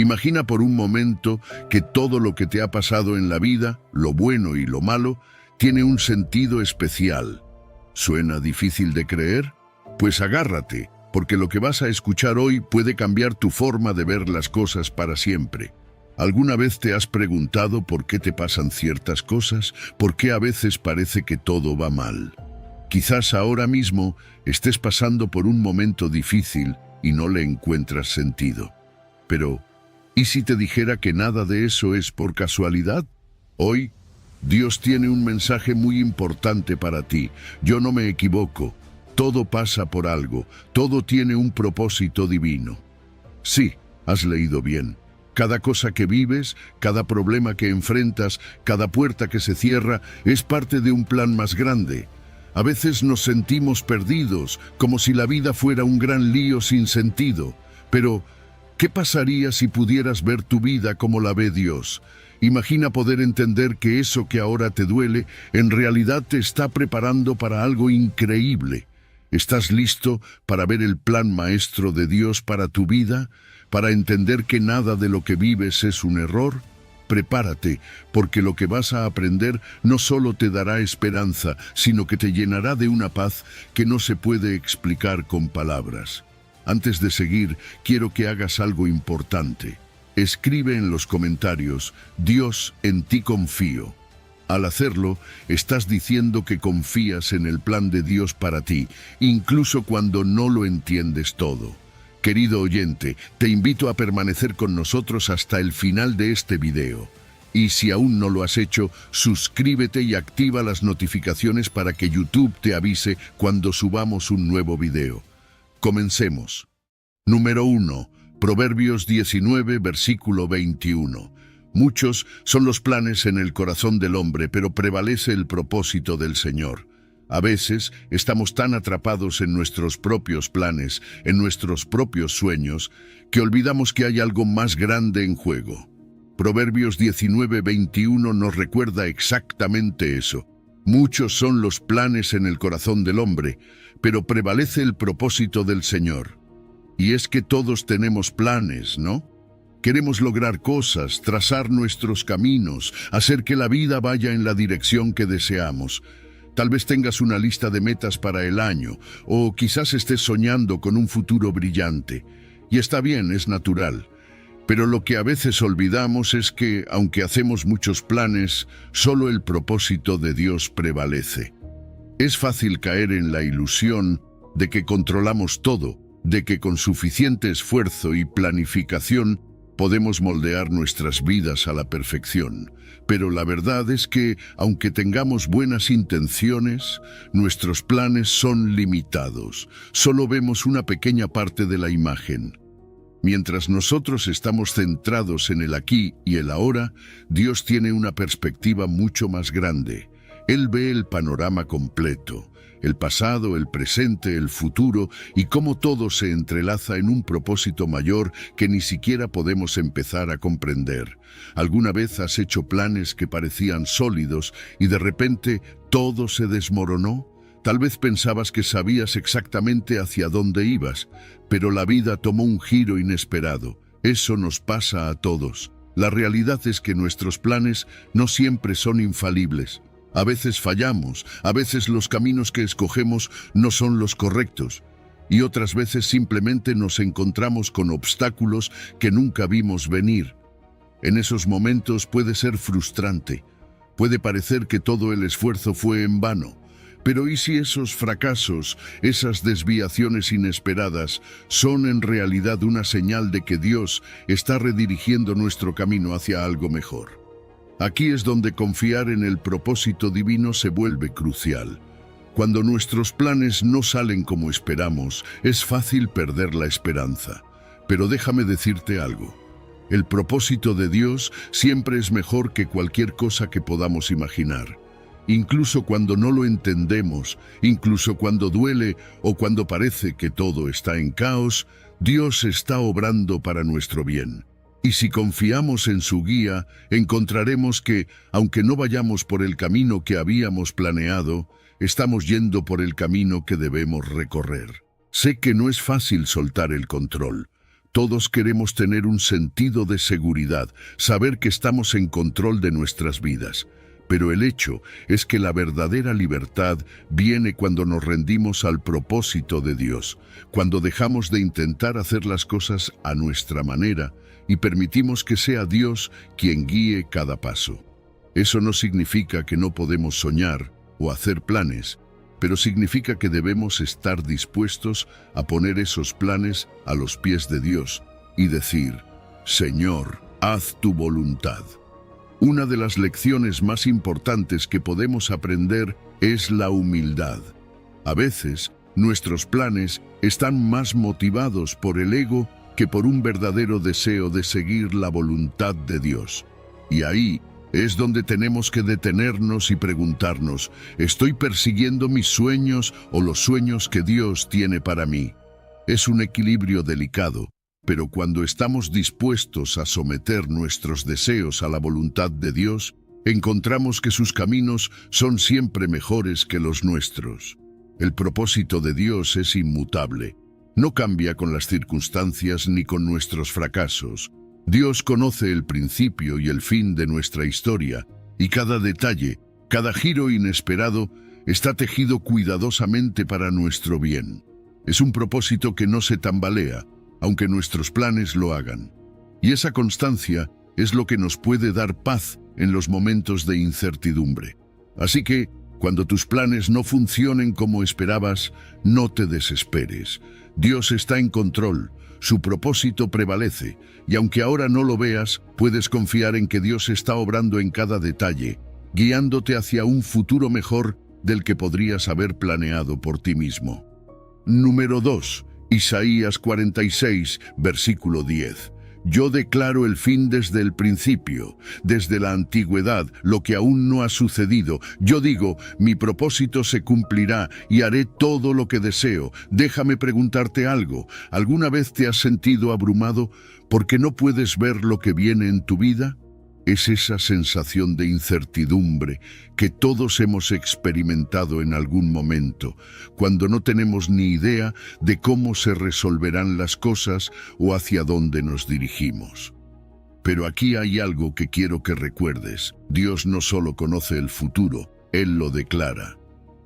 Imagina por un momento que todo lo que te ha pasado en la vida, lo bueno y lo malo, tiene un sentido especial. ¿Suena difícil de creer? Pues agárrate, porque lo que vas a escuchar hoy puede cambiar tu forma de ver las cosas para siempre. ¿Alguna vez te has preguntado por qué te pasan ciertas cosas? ¿Por qué a veces parece que todo va mal? Quizás ahora mismo estés pasando por un momento difícil y no le encuentras sentido. Pero, ¿y si te dijera que nada de eso es por casualidad? Hoy, Dios tiene un mensaje muy importante para ti. Yo no me equivoco. Todo pasa por algo. Todo tiene un propósito divino. Sí, has leído bien. Cada cosa que vives, cada problema que enfrentas, cada puerta que se cierra, es parte de un plan más grande. A veces nos sentimos perdidos, como si la vida fuera un gran lío sin sentido. Pero, ¿qué pasaría si pudieras ver tu vida como la ve Dios? Imagina poder entender que eso que ahora te duele, en realidad te está preparando para algo increíble. ¿Estás listo para ver el plan maestro de Dios para tu vida? ¿Para entender que nada de lo que vives es un error? Prepárate, porque lo que vas a aprender no solo te dará esperanza, sino que te llenará de una paz que no se puede explicar con palabras. Antes de seguir, quiero que hagas algo importante. Escribe en los comentarios: Dios, en ti confío. Al hacerlo, estás diciendo que confías en el plan de Dios para ti, incluso cuando no lo entiendes todo. Querido oyente, te invito a permanecer con nosotros hasta el final de este video. Y si aún no lo has hecho, suscríbete y activa las notificaciones para que YouTube te avise cuando subamos un nuevo video. Comencemos. Número 1. Proverbios 19, versículo 21. Muchos son los planes en el corazón del hombre, pero prevalece el propósito del Señor. A veces estamos tan atrapados en nuestros propios planes, en nuestros propios sueños, que olvidamos que hay algo más grande en juego. Proverbios 19, 21 nos recuerda exactamente eso. Muchos son los planes en el corazón del hombre, pero prevalece el propósito del Señor. Y es que todos tenemos planes, ¿no? Queremos lograr cosas, trazar nuestros caminos, hacer que la vida vaya en la dirección que deseamos. Tal vez tengas una lista de metas para el año, o quizás estés soñando con un futuro brillante. Y está bien, es natural. Pero lo que a veces olvidamos es que, aunque hacemos muchos planes, solo el propósito de Dios prevalece. Es fácil caer en la ilusión de que controlamos todo, de que con suficiente esfuerzo y planificación podemos moldear nuestras vidas a la perfección. Pero la verdad es que, aunque tengamos buenas intenciones, nuestros planes son limitados. Solo vemos una pequeña parte de la imagen. Mientras nosotros estamos centrados en el aquí y el ahora, Dios tiene una perspectiva mucho más grande. Él ve el panorama completo. El pasado, el presente, el futuro, y cómo todo se entrelaza en un propósito mayor que ni siquiera podemos empezar a comprender. ¿Alguna vez has hecho planes que parecían sólidos y de repente todo se desmoronó? Tal vez pensabas que sabías exactamente hacia dónde ibas, pero la vida tomó un giro inesperado. Eso nos pasa a todos. La realidad es que nuestros planes no siempre son infalibles. A veces fallamos, a veces los caminos que escogemos no son los correctos, y otras veces simplemente nos encontramos con obstáculos que nunca vimos venir. En esos momentos puede ser frustrante, puede parecer que todo el esfuerzo fue en vano, pero ¿y si esos fracasos, esas desviaciones inesperadas, son en realidad una señal de que Dios está redirigiendo nuestro camino hacia algo mejor? Aquí es donde confiar en el propósito divino se vuelve crucial. Cuando nuestros planes no salen como esperamos, es fácil perder la esperanza. Pero déjame decirte algo. El propósito de Dios siempre es mejor que cualquier cosa que podamos imaginar. Incluso cuando no lo entendemos, incluso cuando duele o cuando parece que todo está en caos, Dios está obrando para nuestro bien. Y si confiamos en su guía, encontraremos que, aunque no vayamos por el camino que habíamos planeado, estamos yendo por el camino que debemos recorrer. Sé que no es fácil soltar el control. Todos queremos tener un sentido de seguridad, saber que estamos en control de nuestras vidas. Pero el hecho es que la verdadera libertad viene cuando nos rendimos al propósito de Dios, cuando dejamos de intentar hacer las cosas a nuestra manera y permitimos que sea Dios quien guíe cada paso. Eso no significa que no podemos soñar o hacer planes, pero significa que debemos estar dispuestos a poner esos planes a los pies de Dios y decir: Señor, haz tu voluntad. Una de las lecciones más importantes que podemos aprender es la humildad. A veces, nuestros planes están más motivados por el ego que por un verdadero deseo de seguir la voluntad de Dios. Y ahí es donde tenemos que detenernos y preguntarnos: ¿estoy persiguiendo mis sueños o los sueños que Dios tiene para mí? Es un equilibrio delicado, pero cuando estamos dispuestos a someter nuestros deseos a la voluntad de Dios, encontramos que sus caminos son siempre mejores que los nuestros. El propósito de Dios es inmutable. No cambia con las circunstancias ni con nuestros fracasos. Dios conoce el principio y el fin de nuestra historia, y cada detalle, cada giro inesperado, está tejido cuidadosamente para nuestro bien. Es un propósito que no se tambalea, aunque nuestros planes lo hagan. Y esa constancia es lo que nos puede dar paz en los momentos de incertidumbre. Así que, cuando tus planes no funcionen como esperabas, no te desesperes. Dios está en control. Su propósito prevalece, y aunque ahora no lo veas, puedes confiar en que Dios está obrando en cada detalle, guiándote hacia un futuro mejor del que podrías haber planeado por ti mismo. Número 2. Isaías 46, versículo 10. Yo declaro el fin desde el principio, desde la antigüedad, lo que aún no ha sucedido. Yo digo, mi propósito se cumplirá y haré todo lo que deseo. Déjame preguntarte algo. ¿Alguna vez te has sentido abrumado porque no puedes ver lo que viene en tu vida? Es esa sensación de incertidumbre que todos hemos experimentado en algún momento, cuando no tenemos ni idea de cómo se resolverán las cosas o hacia dónde nos dirigimos. Pero aquí hay algo que quiero que recuerdes. Dios no solo conoce el futuro, Él lo declara.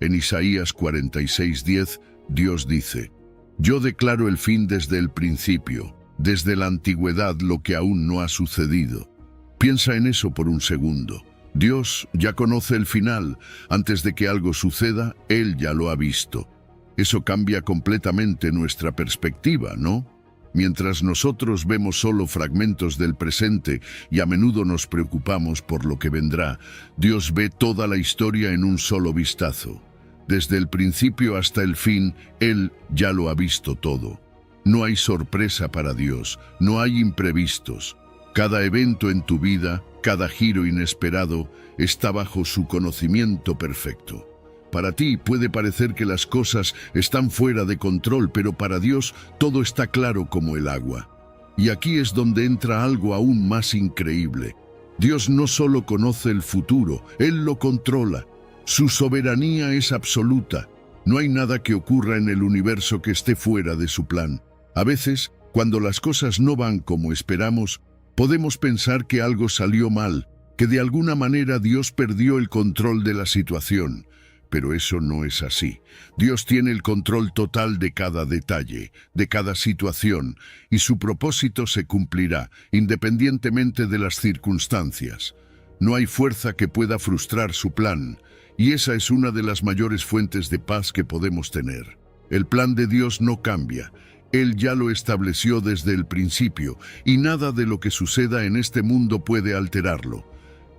En Isaías 46:10, Dios dice: Yo declaro el fin desde el principio, desde la antigüedad lo que aún no ha sucedido. Piensa en eso por un segundo. Dios ya conoce el final. Antes de que algo suceda, Él ya lo ha visto. Eso cambia completamente nuestra perspectiva, ¿no? Mientras nosotros vemos solo fragmentos del presente y a menudo nos preocupamos por lo que vendrá, Dios ve toda la historia en un solo vistazo. Desde el principio hasta el fin, Él ya lo ha visto todo. No hay sorpresa para Dios, no hay imprevistos. Cada evento en tu vida, cada giro inesperado, está bajo su conocimiento perfecto. Para ti puede parecer que las cosas están fuera de control, pero para Dios todo está claro como el agua. Y aquí es donde entra algo aún más increíble. Dios no solo conoce el futuro, Él lo controla. Su soberanía es absoluta. No hay nada que ocurra en el universo que esté fuera de su plan. A veces, cuando las cosas no van como esperamos, podemos pensar que algo salió mal, que de alguna manera Dios perdió el control de la situación. Pero eso no es así. Dios tiene el control total de cada detalle, de cada situación, y su propósito se cumplirá, independientemente de las circunstancias. No hay fuerza que pueda frustrar su plan, y esa es una de las mayores fuentes de paz que podemos tener. El plan de Dios no cambia. Él ya lo estableció desde el principio, y nada de lo que suceda en este mundo puede alterarlo.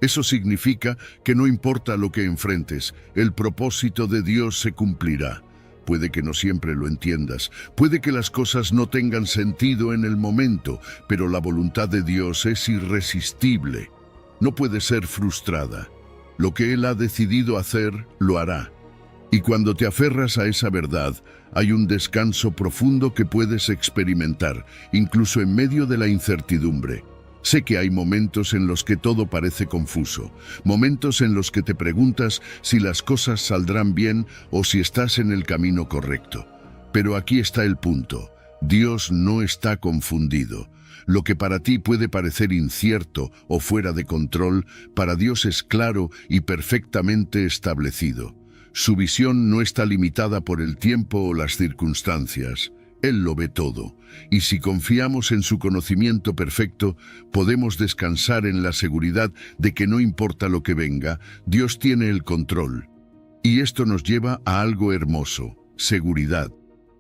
Eso significa que no importa lo que enfrentes, el propósito de Dios se cumplirá. Puede que no siempre lo entiendas, puede que las cosas no tengan sentido en el momento, pero la voluntad de Dios es irresistible. No puede ser frustrada. Lo que Él ha decidido hacer, lo hará. Y cuando te aferras a esa verdad, hay un descanso profundo que puedes experimentar, incluso en medio de la incertidumbre. Sé que hay momentos en los que todo parece confuso, momentos en los que te preguntas si las cosas saldrán bien o si estás en el camino correcto. Pero aquí está el punto. Dios no está confundido. Lo que para ti puede parecer incierto o fuera de control, para Dios es claro y perfectamente establecido. Su visión no está limitada por el tiempo o las circunstancias. Él lo ve todo, y si confiamos en su conocimiento perfecto, podemos descansar en la seguridad de que no importa lo que venga, Dios tiene el control. Y esto nos lleva a algo hermoso: seguridad.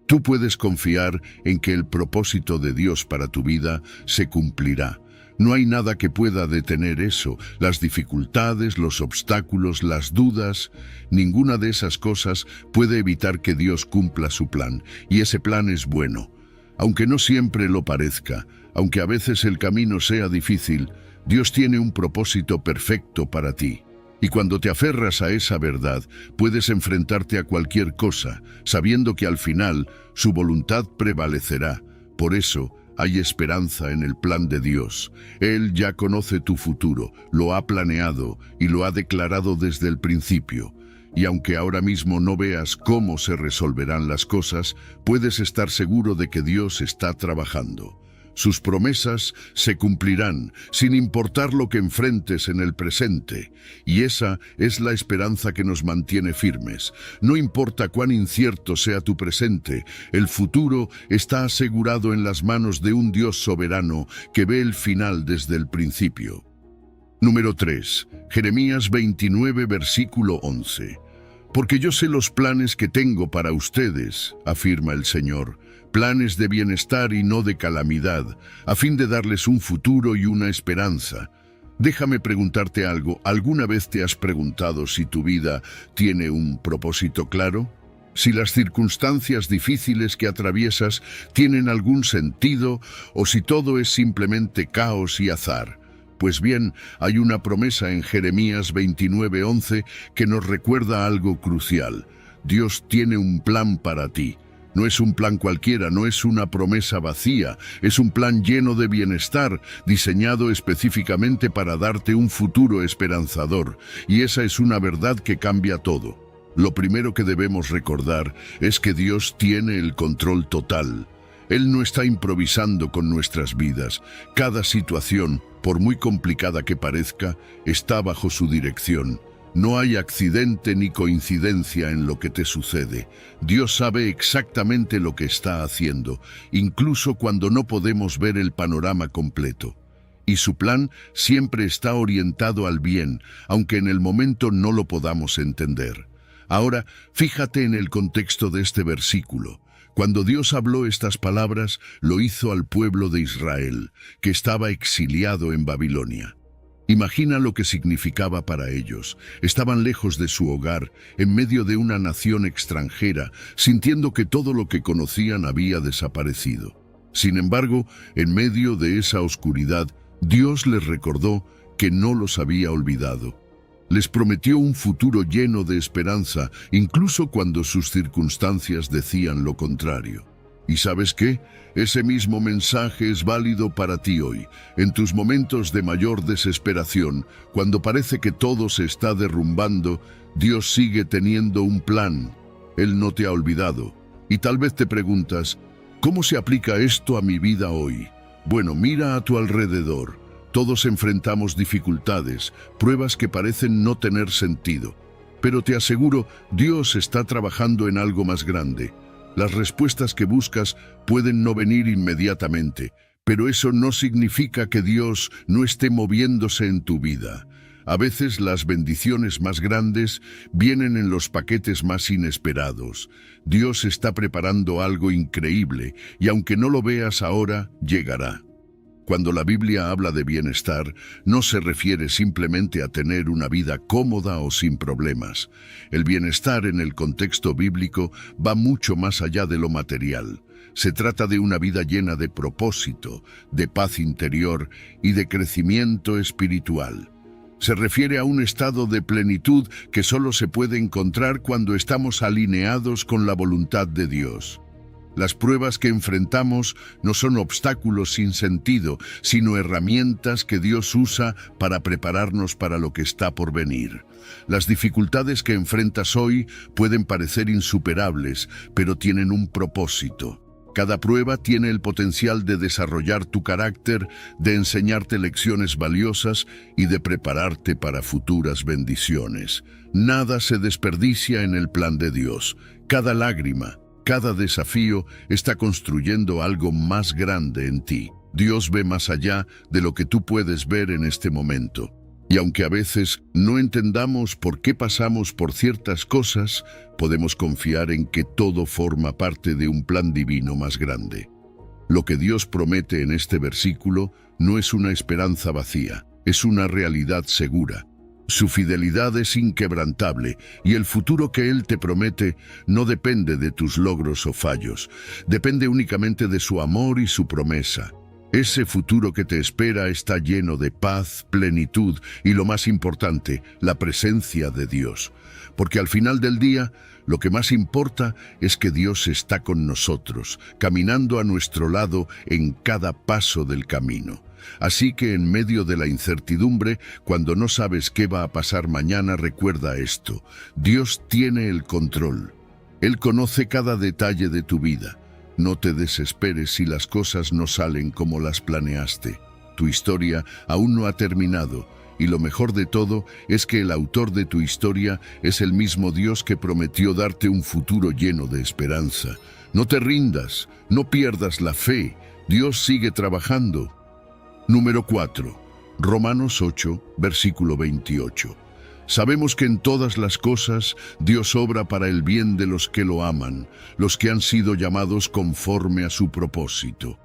Tú puedes confiar en que el propósito de Dios para tu vida se cumplirá. No hay nada que pueda detener eso, las dificultades, los obstáculos, las dudas. Ninguna de esas cosas puede evitar que Dios cumpla su plan, y ese plan es bueno. Aunque no siempre lo parezca, aunque a veces el camino sea difícil, Dios tiene un propósito perfecto para ti. Y cuando te aferras a esa verdad, puedes enfrentarte a cualquier cosa, sabiendo que al final su voluntad prevalecerá. Por eso, hay esperanza en el plan de Dios. Él ya conoce tu futuro, lo ha planeado y lo ha declarado desde el principio. Y aunque ahora mismo no veas cómo se resolverán las cosas, puedes estar seguro de que Dios está trabajando. Sus promesas se cumplirán, sin importar lo que enfrentes en el presente. Y esa es la esperanza que nos mantiene firmes. No importa cuán incierto sea tu presente, el futuro está asegurado en las manos de un Dios soberano que ve el final desde el principio. Número 3. Jeremías 29, versículo 11. Porque yo sé los planes que tengo para ustedes, afirma el Señor, planes de bienestar y no de calamidad, a fin de darles un futuro y una esperanza. Déjame preguntarte algo. ¿Alguna vez te has preguntado si tu vida tiene un propósito claro? Si las circunstancias difíciles que atraviesas tienen algún sentido o si todo es simplemente caos y azar. Pues bien, hay una promesa en Jeremías 29:11 que nos recuerda algo crucial. Dios tiene un plan para ti. No es un plan cualquiera, no es una promesa vacía, es un plan lleno de bienestar, diseñado específicamente para darte un futuro esperanzador. Y esa es una verdad que cambia todo. Lo primero que debemos recordar es que Dios tiene el control total. Él no está improvisando con nuestras vidas. Cada situación, por muy complicada que parezca, está bajo su dirección. No hay accidente ni coincidencia en lo que te sucede. Dios sabe exactamente lo que está haciendo, incluso cuando no podemos ver el panorama completo. Y su plan siempre está orientado al bien, aunque en el momento no lo podamos entender. Ahora, fíjate en el contexto de este versículo. Cuando Dios habló estas palabras, lo hizo al pueblo de Israel, que estaba exiliado en Babilonia. Imagina lo que significaba para ellos. Estaban lejos de su hogar, en medio de una nación extranjera, sintiendo que todo lo que conocían había desaparecido. Sin embargo, en medio de esa oscuridad, Dios les recordó que no los había olvidado. Les prometió un futuro lleno de esperanza, incluso cuando sus circunstancias decían lo contrario. ¿Y sabes qué? Ese mismo mensaje es válido para ti hoy, en tus momentos de mayor desesperación, cuando parece que todo se está derrumbando. Dios sigue teniendo un plan. Él no te ha olvidado. Y tal vez te preguntas, ¿cómo se aplica esto a mi vida hoy? Bueno, mira a tu alrededor. Todos enfrentamos dificultades, pruebas que parecen no tener sentido. Pero te aseguro, Dios está trabajando en algo más grande. Las respuestas que buscas pueden no venir inmediatamente, pero eso no significa que Dios no esté moviéndose en tu vida. A veces las bendiciones más grandes vienen en los paquetes más inesperados. Dios está preparando algo increíble y aunque no lo veas ahora, llegará. Cuando la Biblia habla de bienestar, no se refiere simplemente a tener una vida cómoda o sin problemas. El bienestar en el contexto bíblico va mucho más allá de lo material. Se trata de una vida llena de propósito, de paz interior y de crecimiento espiritual. Se refiere a un estado de plenitud que solo se puede encontrar cuando estamos alineados con la voluntad de Dios. Las pruebas que enfrentamos no son obstáculos sin sentido, sino herramientas que Dios usa para prepararnos para lo que está por venir. Las dificultades que enfrentas hoy pueden parecer insuperables, pero tienen un propósito. Cada prueba tiene el potencial de desarrollar tu carácter, de enseñarte lecciones valiosas y de prepararte para futuras bendiciones. Nada se desperdicia en el plan de Dios. Cada lágrima, cada desafío está construyendo algo más grande en ti. Dios ve más allá de lo que tú puedes ver en este momento. Y aunque a veces no entendamos por qué pasamos por ciertas cosas, podemos confiar en que todo forma parte de un plan divino más grande. Lo que Dios promete en este versículo no es una esperanza vacía, es una realidad segura. Su fidelidad es inquebrantable y el futuro que Él te promete no depende de tus logros o fallos, depende únicamente de su amor y su promesa. Ese futuro que te espera está lleno de paz, plenitud y, lo más importante, la presencia de Dios. Porque al final del día, lo que más importa es que Dios está con nosotros, caminando a nuestro lado en cada paso del camino. Así que en medio de la incertidumbre, cuando no sabes qué va a pasar mañana, recuerda esto: Dios tiene el control. Él conoce cada detalle de tu vida. No te desesperes si las cosas no salen como las planeaste. Tu historia aún no ha terminado, y lo mejor de todo es que el autor de tu historia es el mismo Dios que prometió darte un futuro lleno de esperanza. No te rindas, no pierdas la fe. Dios sigue trabajando. Número 4. Romanos 8, versículo 28. Sabemos que en todas las cosas Dios obra para el bien de los que lo aman, los que han sido llamados conforme a su propósito.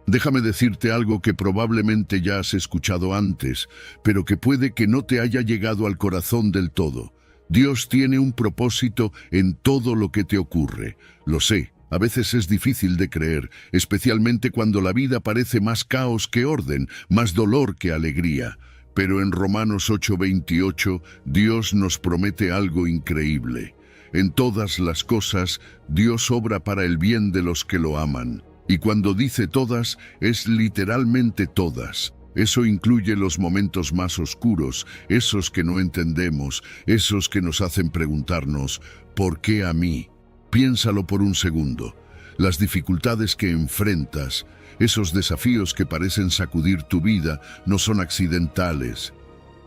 Déjame decirte algo que probablemente ya has escuchado antes, pero que puede que no te haya llegado al corazón del todo. Dios tiene un propósito en todo lo que te ocurre. Lo sé, a veces es difícil de creer, especialmente cuando la vida parece más caos que orden, más dolor que alegría. Pero en Romanos 8:28, Dios nos promete algo increíble. En todas las cosas, Dios obra para el bien de los que lo aman. Y cuando dice todas, es literalmente todas. Eso incluye los momentos más oscuros, esos que no entendemos, esos que nos hacen preguntarnos, ¿por qué a mí? Piénsalo por un segundo. Las dificultades que enfrentas, esos desafíos que parecen sacudir tu vida, no son accidentales.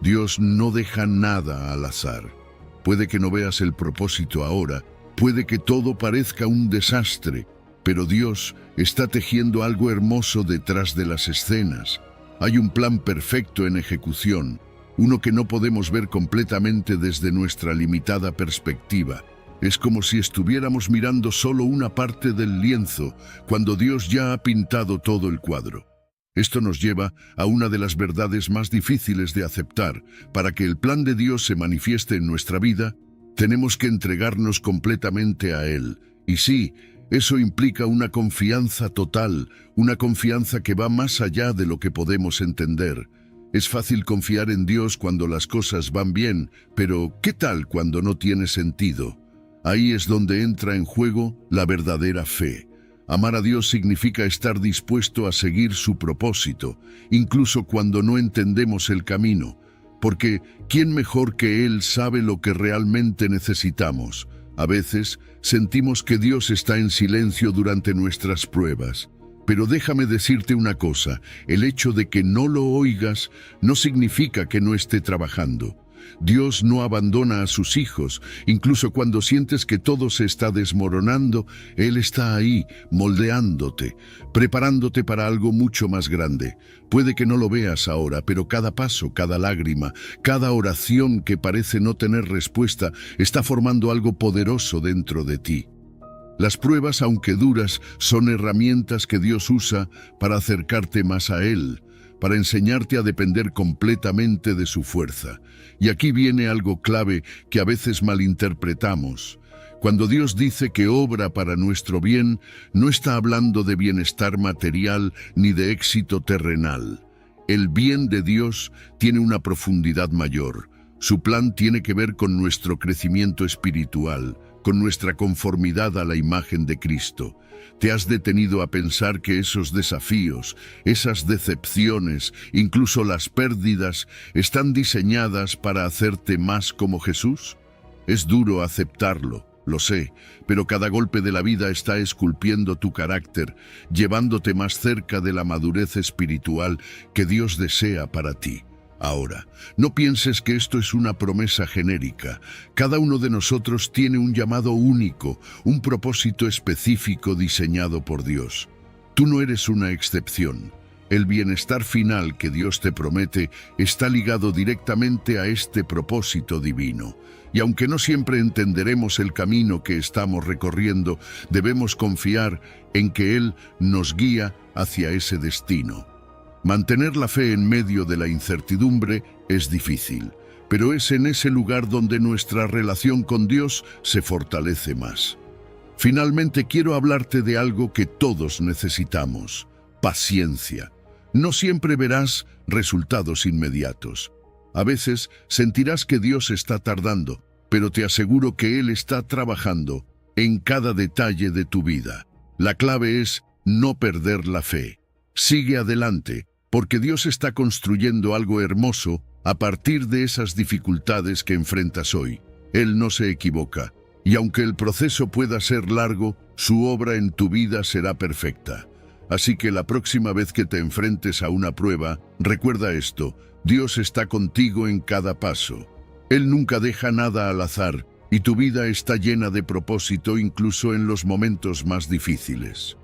Dios no deja nada al azar. Puede que no veas el propósito ahora, puede que todo parezca un desastre, pero Dios está tejiendo algo hermoso detrás de las escenas. Hay un plan perfecto en ejecución, uno que no podemos ver completamente desde nuestra limitada perspectiva. Es como si estuviéramos mirando solo una parte del lienzo, cuando Dios ya ha pintado todo el cuadro. Esto nos lleva a una de las verdades más difíciles de aceptar. Para que el plan de Dios se manifieste en nuestra vida, tenemos que entregarnos completamente a Él. Y sí, eso implica una confianza total, una confianza que va más allá de lo que podemos entender. Es fácil confiar en Dios cuando las cosas van bien, pero ¿qué tal cuando no tiene sentido? Ahí es donde entra en juego la verdadera fe. Amar a Dios significa estar dispuesto a seguir su propósito, incluso cuando no entendemos el camino, porque ¿quién mejor que Él sabe lo que realmente necesitamos? A veces sentimos que Dios está en silencio durante nuestras pruebas. Pero déjame decirte una cosa, el hecho de que no lo oigas no significa que no esté trabajando. Dios no abandona a sus hijos, incluso cuando sientes que todo se está desmoronando, Él está ahí, moldeándote, preparándote para algo mucho más grande. Puede que no lo veas ahora, pero cada paso, cada lágrima, cada oración que parece no tener respuesta, está formando algo poderoso dentro de ti. Las pruebas, aunque duras, son herramientas que Dios usa para acercarte más a Él, para enseñarte a depender completamente de su fuerza. Y aquí viene algo clave que a veces malinterpretamos. Cuando Dios dice que obra para nuestro bien, no está hablando de bienestar material ni de éxito terrenal. El bien de Dios tiene una profundidad mayor. Su plan tiene que ver con nuestro crecimiento espiritual, con nuestra conformidad a la imagen de Cristo. ¿Te has detenido a pensar que esos desafíos, esas decepciones, incluso las pérdidas, están diseñadas para hacerte más como Jesús? Es duro aceptarlo, lo sé, pero cada golpe de la vida está esculpiendo tu carácter, llevándote más cerca de la madurez espiritual que Dios desea para ti. Ahora, no pienses que esto es una promesa genérica. Cada uno de nosotros tiene un llamado único, un propósito específico diseñado por Dios. Tú no eres una excepción. El bienestar final que Dios te promete está ligado directamente a este propósito divino. Y aunque no siempre entenderemos el camino que estamos recorriendo, debemos confiar en que Él nos guía hacia ese destino. Mantener la fe en medio de la incertidumbre es difícil, pero es en ese lugar donde nuestra relación con Dios se fortalece más. Finalmente quiero hablarte de algo que todos necesitamos: paciencia. No siempre verás resultados inmediatos. A veces sentirás que Dios está tardando, pero te aseguro que Él está trabajando en cada detalle de tu vida. La clave es no perder la fe. Sigue adelante, porque Dios está construyendo algo hermoso a partir de esas dificultades que enfrentas hoy. Él no se equivoca, y aunque el proceso pueda ser largo, su obra en tu vida será perfecta. Así que la próxima vez que te enfrentes a una prueba, recuerda esto: Dios está contigo en cada paso. Él nunca deja nada al azar, y tu vida está llena de propósito incluso en los momentos más difíciles.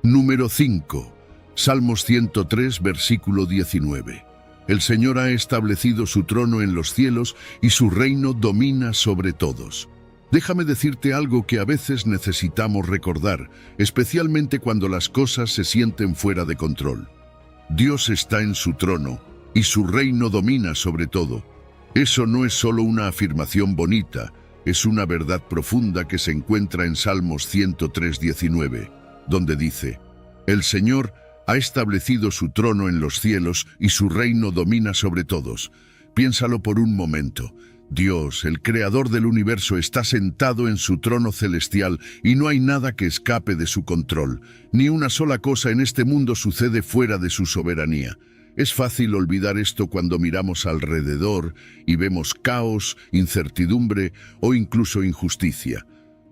Número 5. Salmos 103, versículo 19. El Señor ha establecido su trono en los cielos y su reino domina sobre todos. Déjame decirte algo que a veces necesitamos recordar, especialmente cuando las cosas se sienten fuera de control. Dios está en su trono y su reino domina sobre todo. Eso no es solo una afirmación bonita, es una verdad profunda que se encuentra en Salmos 103, 19, donde dice: El Señor ha establecido su trono en los cielos y su reino domina sobre todos. Piénsalo por un momento. Dios, el creador del universo, está sentado en su trono celestial y no hay nada que escape de su control. Ni una sola cosa en este mundo sucede fuera de su soberanía. Es fácil olvidar esto cuando miramos alrededor y vemos caos, incertidumbre o incluso injusticia.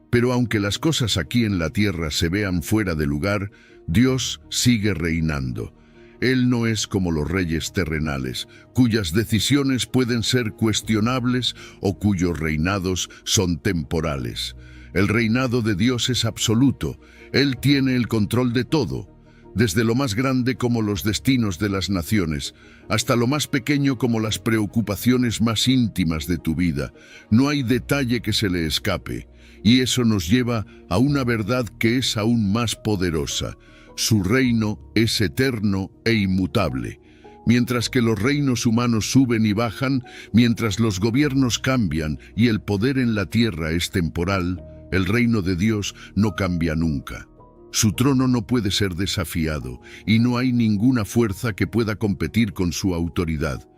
Pero aunque las cosas aquí en la tierra se vean fuera de lugar, Dios sigue reinando. Él no es como los reyes terrenales, cuyas decisiones pueden ser cuestionables o cuyos reinados son temporales. El reinado de Dios es absoluto. Él tiene el control de todo, desde lo más grande como los destinos de las naciones, hasta lo más pequeño como las preocupaciones más íntimas de tu vida. No hay detalle que se le escape, y eso nos lleva a una verdad que es aún más poderosa. Su reino es eterno e inmutable. Mientras que los reinos humanos suben y bajan, mientras los gobiernos cambian y el poder en la tierra es temporal, el reino de Dios no cambia nunca. Su trono no puede ser desafiado y no hay ninguna fuerza que pueda competir con su autoridad.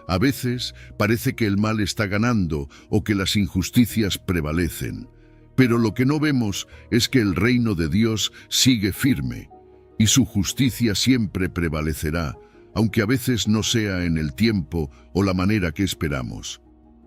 A veces parece que el mal está ganando o que las injusticias prevalecen. Pero lo que no vemos es que el reino de Dios sigue firme y su justicia siempre prevalecerá, aunque a veces no sea en el tiempo o la manera que esperamos.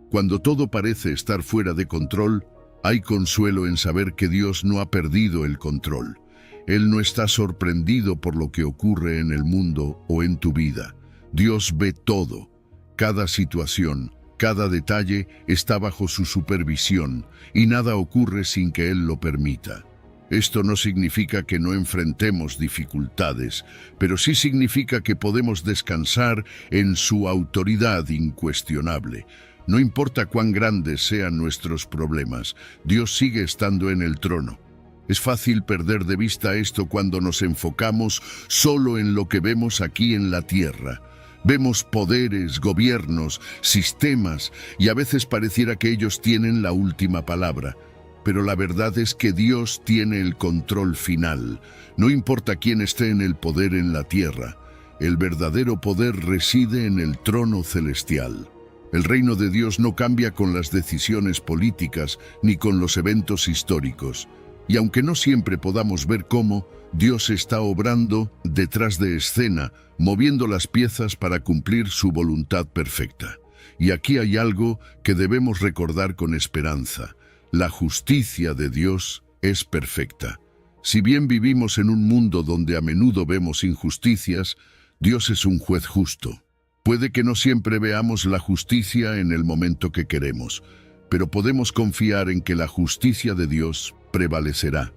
Cuando todo parece estar fuera de control, hay consuelo en saber que Dios no ha perdido el control. Él no está sorprendido por lo que ocurre en el mundo o en tu vida. Dios ve todo. Cada situación, cada detalle está bajo su supervisión y nada ocurre sin que Él lo permita. Esto no significa que no enfrentemos dificultades, pero sí significa que podemos descansar en su autoridad incuestionable. No importa cuán grandes sean nuestros problemas, Dios sigue estando en el trono. Es fácil perder de vista esto cuando nos enfocamos solo en lo que vemos aquí en la tierra. Vemos poderes, gobiernos, sistemas, y a veces pareciera que ellos tienen la última palabra. Pero la verdad es que Dios tiene el control final. No importa quién esté en el poder en la tierra, el verdadero poder reside en el trono celestial. El reino de Dios no cambia con las decisiones políticas ni con los eventos históricos. Y aunque no siempre podamos ver cómo, Dios está obrando detrás de escena, moviendo las piezas para cumplir su voluntad perfecta. Y aquí hay algo que debemos recordar con esperanza. La justicia de Dios es perfecta. Si bien vivimos en un mundo donde a menudo vemos injusticias, Dios es un juez justo. Puede que no siempre veamos la justicia en el momento que queremos, pero podemos confiar en que la justicia de Dios prevalecerá.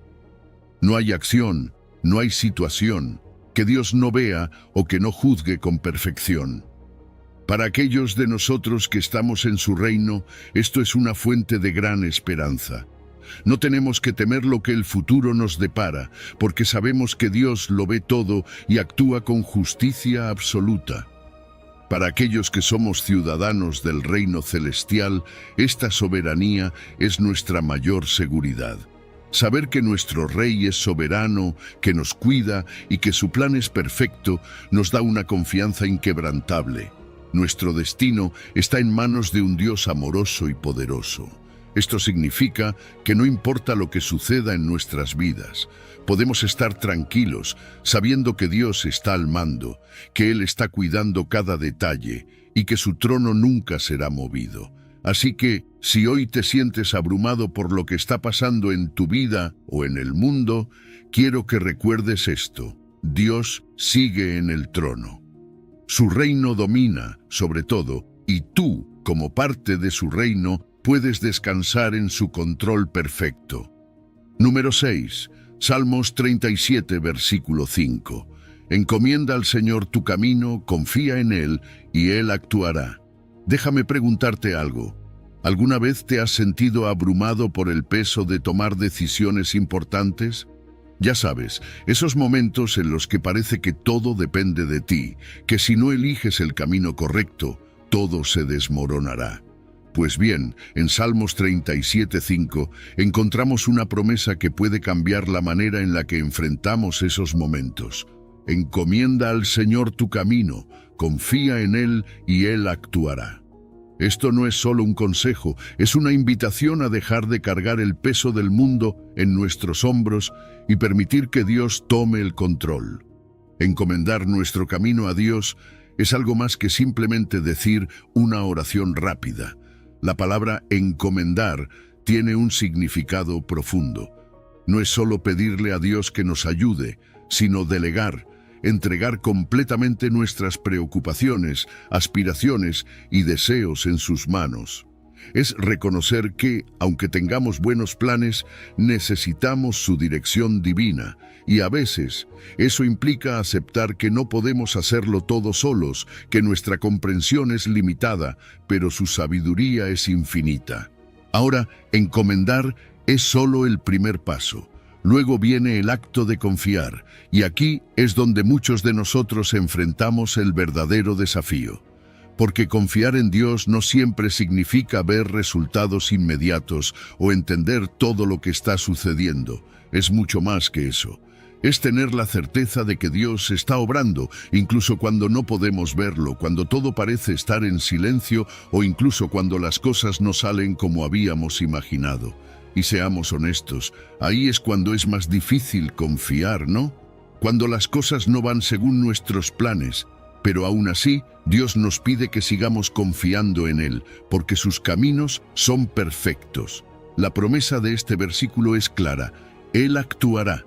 No hay acción, no hay situación que Dios no vea o que no juzgue con perfección. Para aquellos de nosotros que estamos en su reino, esto es una fuente de gran esperanza. No tenemos que temer lo que el futuro nos depara, porque sabemos que Dios lo ve todo y actúa con justicia absoluta. Para aquellos que somos ciudadanos del reino celestial, esta soberanía es nuestra mayor seguridad. Saber que nuestro Rey es soberano, que nos cuida y que su plan es perfecto, nos da una confianza inquebrantable. Nuestro destino está en manos de un Dios amoroso y poderoso. Esto significa que no importa lo que suceda en nuestras vidas, podemos estar tranquilos sabiendo que Dios está al mando, que Él está cuidando cada detalle y que su trono nunca será movido. Así que, si hoy te sientes abrumado por lo que está pasando en tu vida o en el mundo, quiero que recuerdes esto: Dios sigue en el trono. Su reino domina, sobre todo, y tú, como parte de su reino, puedes descansar en su control perfecto. Número 6. Salmos 37, versículo 5. Encomienda al Señor tu camino, confía en Él, y Él actuará. Déjame preguntarte algo. ¿Alguna vez te has sentido abrumado por el peso de tomar decisiones importantes? Ya sabes, esos momentos en los que parece que todo depende de ti, que si no eliges el camino correcto, todo se desmoronará. Pues bien, en Salmos 37:5 encontramos una promesa que puede cambiar la manera en la que enfrentamos esos momentos. Encomienda al Señor tu camino, confía en Él y Él actuará. Esto no es solo un consejo, es una invitación a dejar de cargar el peso del mundo en nuestros hombros y permitir que Dios tome el control. Encomendar nuestro camino a Dios es algo más que simplemente decir una oración rápida. La palabra encomendar tiene un significado profundo. No es solo pedirle a Dios que nos ayude, sino delegar, entregar completamente nuestras preocupaciones, aspiraciones y deseos en sus manos. Es reconocer que, aunque tengamos buenos planes, necesitamos su dirección divina, y a veces eso implica aceptar que no podemos hacerlo todo solos, que nuestra comprensión es limitada, pero su sabiduría es infinita. Ahora, encomendar es solo el primer paso. Luego viene el acto de confiar, y aquí es donde muchos de nosotros enfrentamos el verdadero desafío. Porque confiar en Dios no siempre significa ver resultados inmediatos o entender todo lo que está sucediendo. Es mucho más que eso. Es tener la certeza de que Dios está obrando, incluso cuando no podemos verlo, cuando todo parece estar en silencio o incluso cuando las cosas no salen como habíamos imaginado. Y seamos honestos, ahí es cuando es más difícil confiar, ¿no? Cuando las cosas no van según nuestros planes. Pero aún así, Dios nos pide que sigamos confiando en Él, porque sus caminos son perfectos. La promesa de este versículo es clara: Él actuará.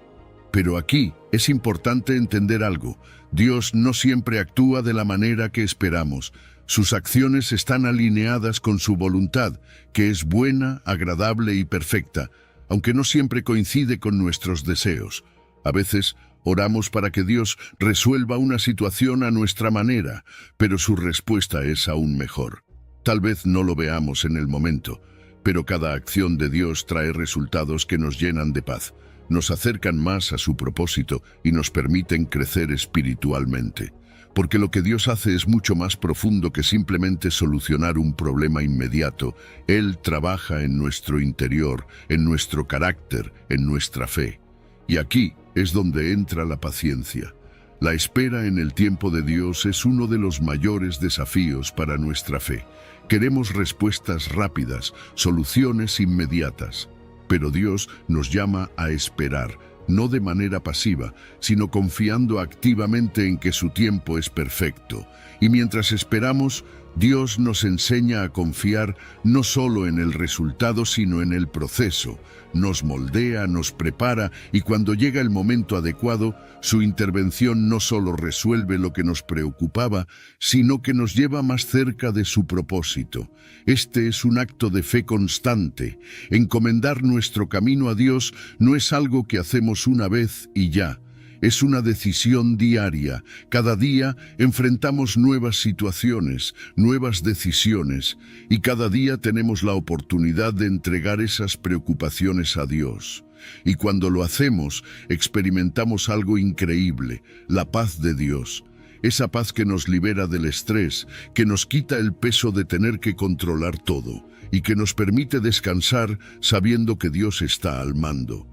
Pero aquí es importante entender algo: Dios no siempre actúa de la manera que esperamos. Sus acciones están alineadas con su voluntad, que es buena, agradable y perfecta, aunque no siempre coincide con nuestros deseos. A veces, oramos para que Dios resuelva una situación a nuestra manera, pero su respuesta es aún mejor. Tal vez no lo veamos en el momento, pero cada acción de Dios trae resultados que nos llenan de paz, nos acercan más a su propósito y nos permiten crecer espiritualmente. Porque lo que Dios hace es mucho más profundo que simplemente solucionar un problema inmediato. Él trabaja en nuestro interior, en nuestro carácter, en nuestra fe. Y aquí es donde entra la paciencia. La espera en el tiempo de Dios es uno de los mayores desafíos para nuestra fe. Queremos respuestas rápidas, soluciones inmediatas. Pero Dios nos llama a esperar, no de manera pasiva, sino confiando activamente en que su tiempo es perfecto. Y mientras esperamos, Dios nos enseña a confiar no solo en el resultado, sino en el proceso. Nos moldea, nos prepara y cuando llega el momento adecuado, su intervención no solo resuelve lo que nos preocupaba, sino que nos lleva más cerca de su propósito. Este es un acto de fe constante. Encomendar nuestro camino a Dios no es algo que hacemos una vez y ya. Es una decisión diaria. Cada día enfrentamos nuevas situaciones, nuevas decisiones, y cada día tenemos la oportunidad de entregar esas preocupaciones a Dios. Y cuando lo hacemos, experimentamos algo increíble, la paz de Dios. Esa paz que nos libera del estrés, que nos quita el peso de tener que controlar todo, y que nos permite descansar sabiendo que Dios está al mando.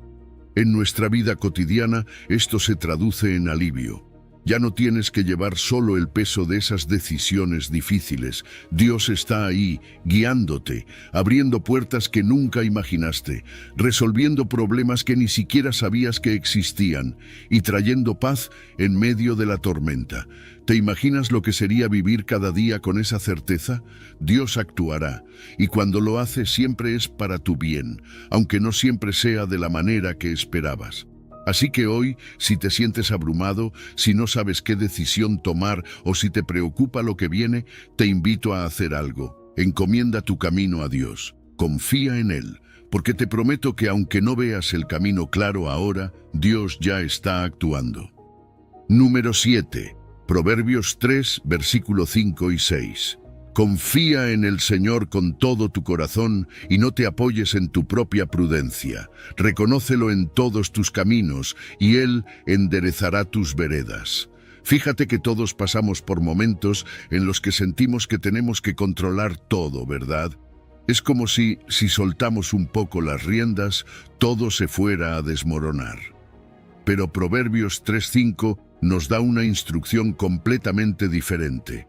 En nuestra vida cotidiana, esto se traduce en alivio. Ya no tienes que llevar solo el peso de esas decisiones difíciles. Dios está ahí, guiándote, abriendo puertas que nunca imaginaste, resolviendo problemas que ni siquiera sabías que existían y trayendo paz en medio de la tormenta. ¿Te imaginas lo que sería vivir cada día con esa certeza? Dios actuará, y cuando lo hace siempre es para tu bien, aunque no siempre sea de la manera que esperabas. Así que hoy, si te sientes abrumado, si no sabes qué decisión tomar o si te preocupa lo que viene, te invito a hacer algo. Encomienda tu camino a Dios. Confía en Él, porque te prometo que aunque no veas el camino claro ahora, Dios ya está actuando. Número 7. Proverbios 3, versículo 5 y 6. Confía en el Señor con todo tu corazón y no te apoyes en tu propia prudencia. Reconócelo en todos tus caminos y Él enderezará tus veredas. Fíjate que todos pasamos por momentos en los que sentimos que tenemos que controlar todo, ¿verdad? Es como si soltamos un poco las riendas, todo se fuera a desmoronar. Pero Proverbios 3:5 nos da una instrucción completamente diferente.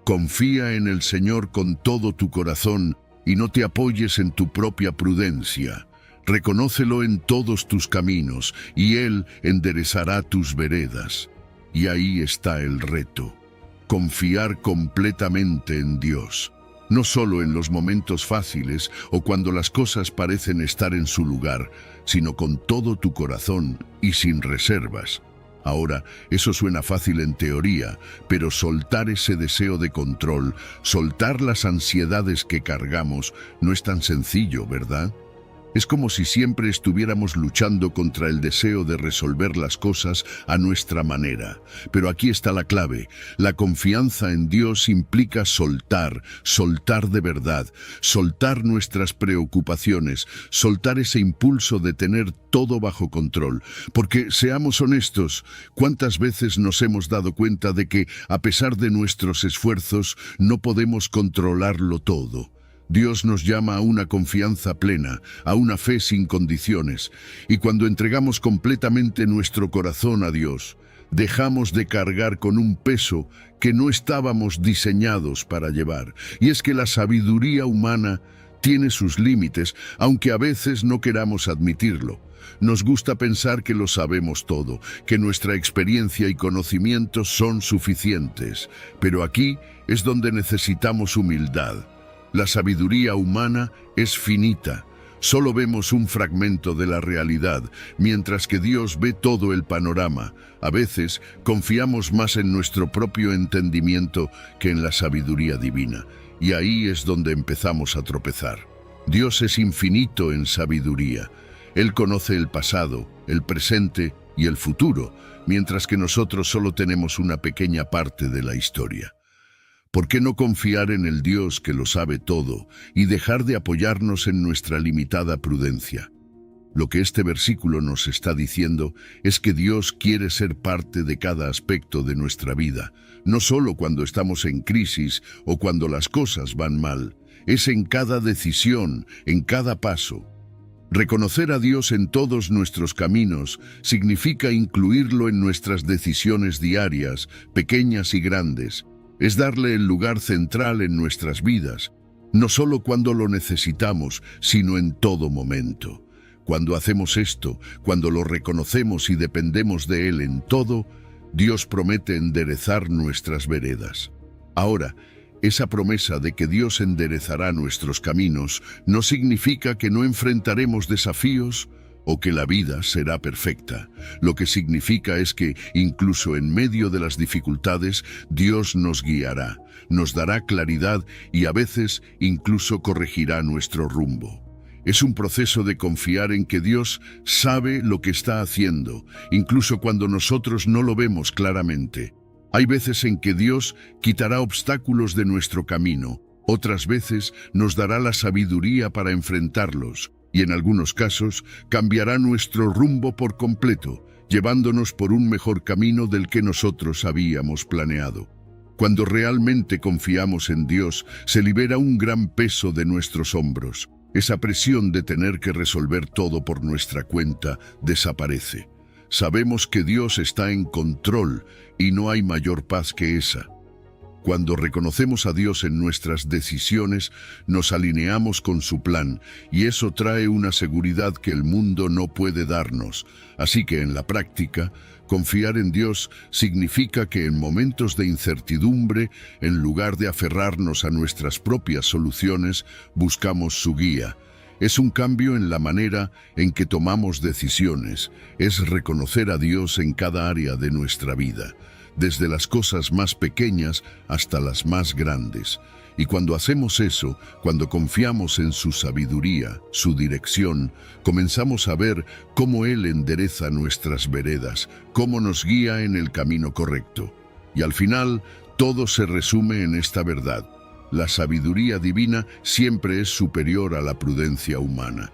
Confía en el Señor con todo tu corazón y no te apoyes en tu propia prudencia. Reconócelo en todos tus caminos y Él enderezará tus veredas. Y ahí está el reto. Confiar completamente en Dios. No solo en los momentos fáciles o cuando las cosas parecen estar en su lugar, sino con todo tu corazón y sin reservas. Ahora, eso suena fácil en teoría, pero soltar ese deseo de control, soltar las ansiedades que cargamos, no es tan sencillo, ¿verdad? Es como si siempre estuviéramos luchando contra el deseo de resolver las cosas a nuestra manera. Pero aquí está la clave. La confianza en Dios implica soltar de verdad, soltar nuestras preocupaciones, soltar ese impulso de tener todo bajo control. Porque, seamos honestos, ¿cuántas veces nos hemos dado cuenta de que, a pesar de nuestros esfuerzos, no podemos controlarlo todo? Dios nos llama a una confianza plena, a una fe sin condiciones, y cuando entregamos completamente nuestro corazón a Dios, dejamos de cargar con un peso que no estábamos diseñados para llevar. Y es que la sabiduría humana tiene sus límites, aunque a veces no queramos admitirlo. Nos gusta pensar que lo sabemos todo, que nuestra experiencia y conocimientos son suficientes, pero aquí es donde necesitamos humildad. La sabiduría humana es finita. Solo vemos un fragmento de la realidad, mientras que Dios ve todo el panorama. A veces confiamos más en nuestro propio entendimiento que en la sabiduría divina, y ahí es donde empezamos a tropezar. Dios es infinito en sabiduría. Él conoce el pasado, el presente y el futuro, mientras que nosotros solo tenemos una pequeña parte de la historia. ¿Por qué no confiar en el Dios que lo sabe todo y dejar de apoyarnos en nuestra limitada prudencia? Lo que este versículo nos está diciendo es que Dios quiere ser parte de cada aspecto de nuestra vida, no solo cuando estamos en crisis o cuando las cosas van mal, es en cada decisión, en cada paso. Reconocer a Dios en todos nuestros caminos significa incluirlo en nuestras decisiones diarias, pequeñas y grandes. Es darle el lugar central en nuestras vidas, no solo cuando lo necesitamos, sino en todo momento. Cuando hacemos esto, cuando lo reconocemos y dependemos de Él en todo, Dios promete enderezar nuestras veredas. Ahora, Esa promesa de que Dios enderezará nuestros caminos no significa que no enfrentaremos desafíos o que la vida será perfecta. Lo que significa es que, incluso en medio de las dificultades, Dios nos guiará, nos dará claridad y a veces incluso corregirá nuestro rumbo. Es un proceso de confiar en que Dios sabe lo que está haciendo, incluso cuando nosotros no lo vemos claramente. Hay veces en que Dios quitará obstáculos de nuestro camino, otras veces nos dará la sabiduría para enfrentarlos, y en algunos casos cambiará nuestro rumbo por completo, llevándonos por un mejor camino del que nosotros habíamos planeado. Cuando realmente confiamos en Dios, se libera un gran peso de nuestros hombros. Esa presión de tener que resolver todo por nuestra cuenta desaparece. Sabemos que Dios está en control y no hay mayor paz que esa. Cuando reconocemos a Dios en nuestras decisiones, nos alineamos con su plan, y eso trae una seguridad que el mundo no puede darnos. Así que en la práctica, confiar en Dios significa que en momentos de incertidumbre, en lugar de aferrarnos a nuestras propias soluciones, buscamos su guía. Es un cambio en la manera en que tomamos decisiones, es reconocer a Dios en cada área de nuestra vida, desde las cosas más pequeñas hasta las más grandes. Y cuando hacemos eso, cuando confiamos en su sabiduría, su dirección, comenzamos a ver cómo Él endereza nuestras veredas, cómo nos guía en el camino correcto. Y al final, todo se resume en esta verdad: la sabiduría divina siempre es superior a la prudencia humana.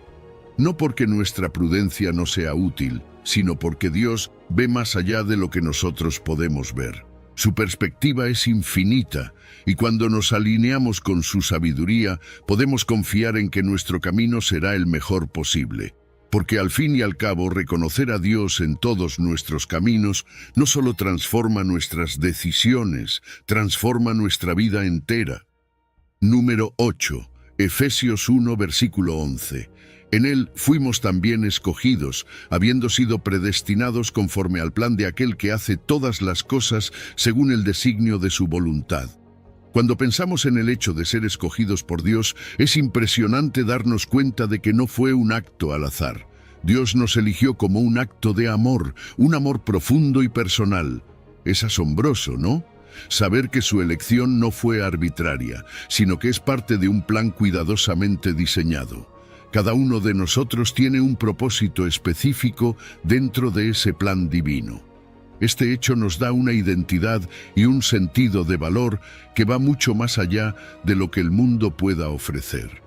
No porque nuestra prudencia no sea útil, sino porque Dios ve más allá de lo que nosotros podemos ver. Su perspectiva es infinita, y cuando nos alineamos con su sabiduría, podemos confiar en que nuestro camino será el mejor posible. Porque al fin y al cabo, reconocer a Dios en todos nuestros caminos no solo transforma nuestras decisiones, transforma nuestra vida entera. Número 8. Efesios 1, versículo 11. En Él fuimos también escogidos, habiendo sido predestinados conforme al plan de aquel que hace todas las cosas según el designio de su voluntad. Cuando pensamos en el hecho de ser escogidos por Dios, es impresionante darnos cuenta de que no fue un acto al azar. Dios nos eligió como un acto de amor, un amor profundo y personal. Es asombroso, ¿no? Saber que su elección no fue arbitraria, sino que es parte de un plan cuidadosamente diseñado. Cada uno de nosotros tiene un propósito específico dentro de ese plan divino. Este hecho nos da una identidad y un sentido de valor que va mucho más allá de lo que el mundo pueda ofrecer.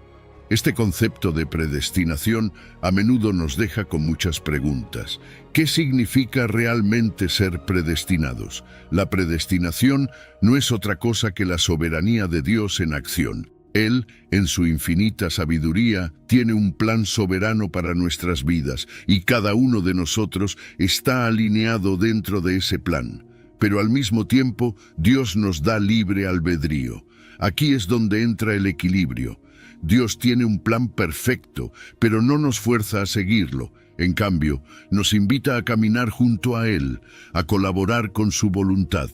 Este concepto de predestinación a menudo nos deja con muchas preguntas. ¿Qué significa realmente ser predestinados? La predestinación no es otra cosa que la soberanía de Dios en acción. Él, en su infinita sabiduría, tiene un plan soberano para nuestras vidas, y cada uno de nosotros está alineado dentro de ese plan. Pero al mismo tiempo, Dios nos da libre albedrío. Aquí es donde entra el equilibrio. Dios tiene un plan perfecto, pero no nos fuerza a seguirlo. En cambio, nos invita a caminar junto a Él, a colaborar con su voluntad.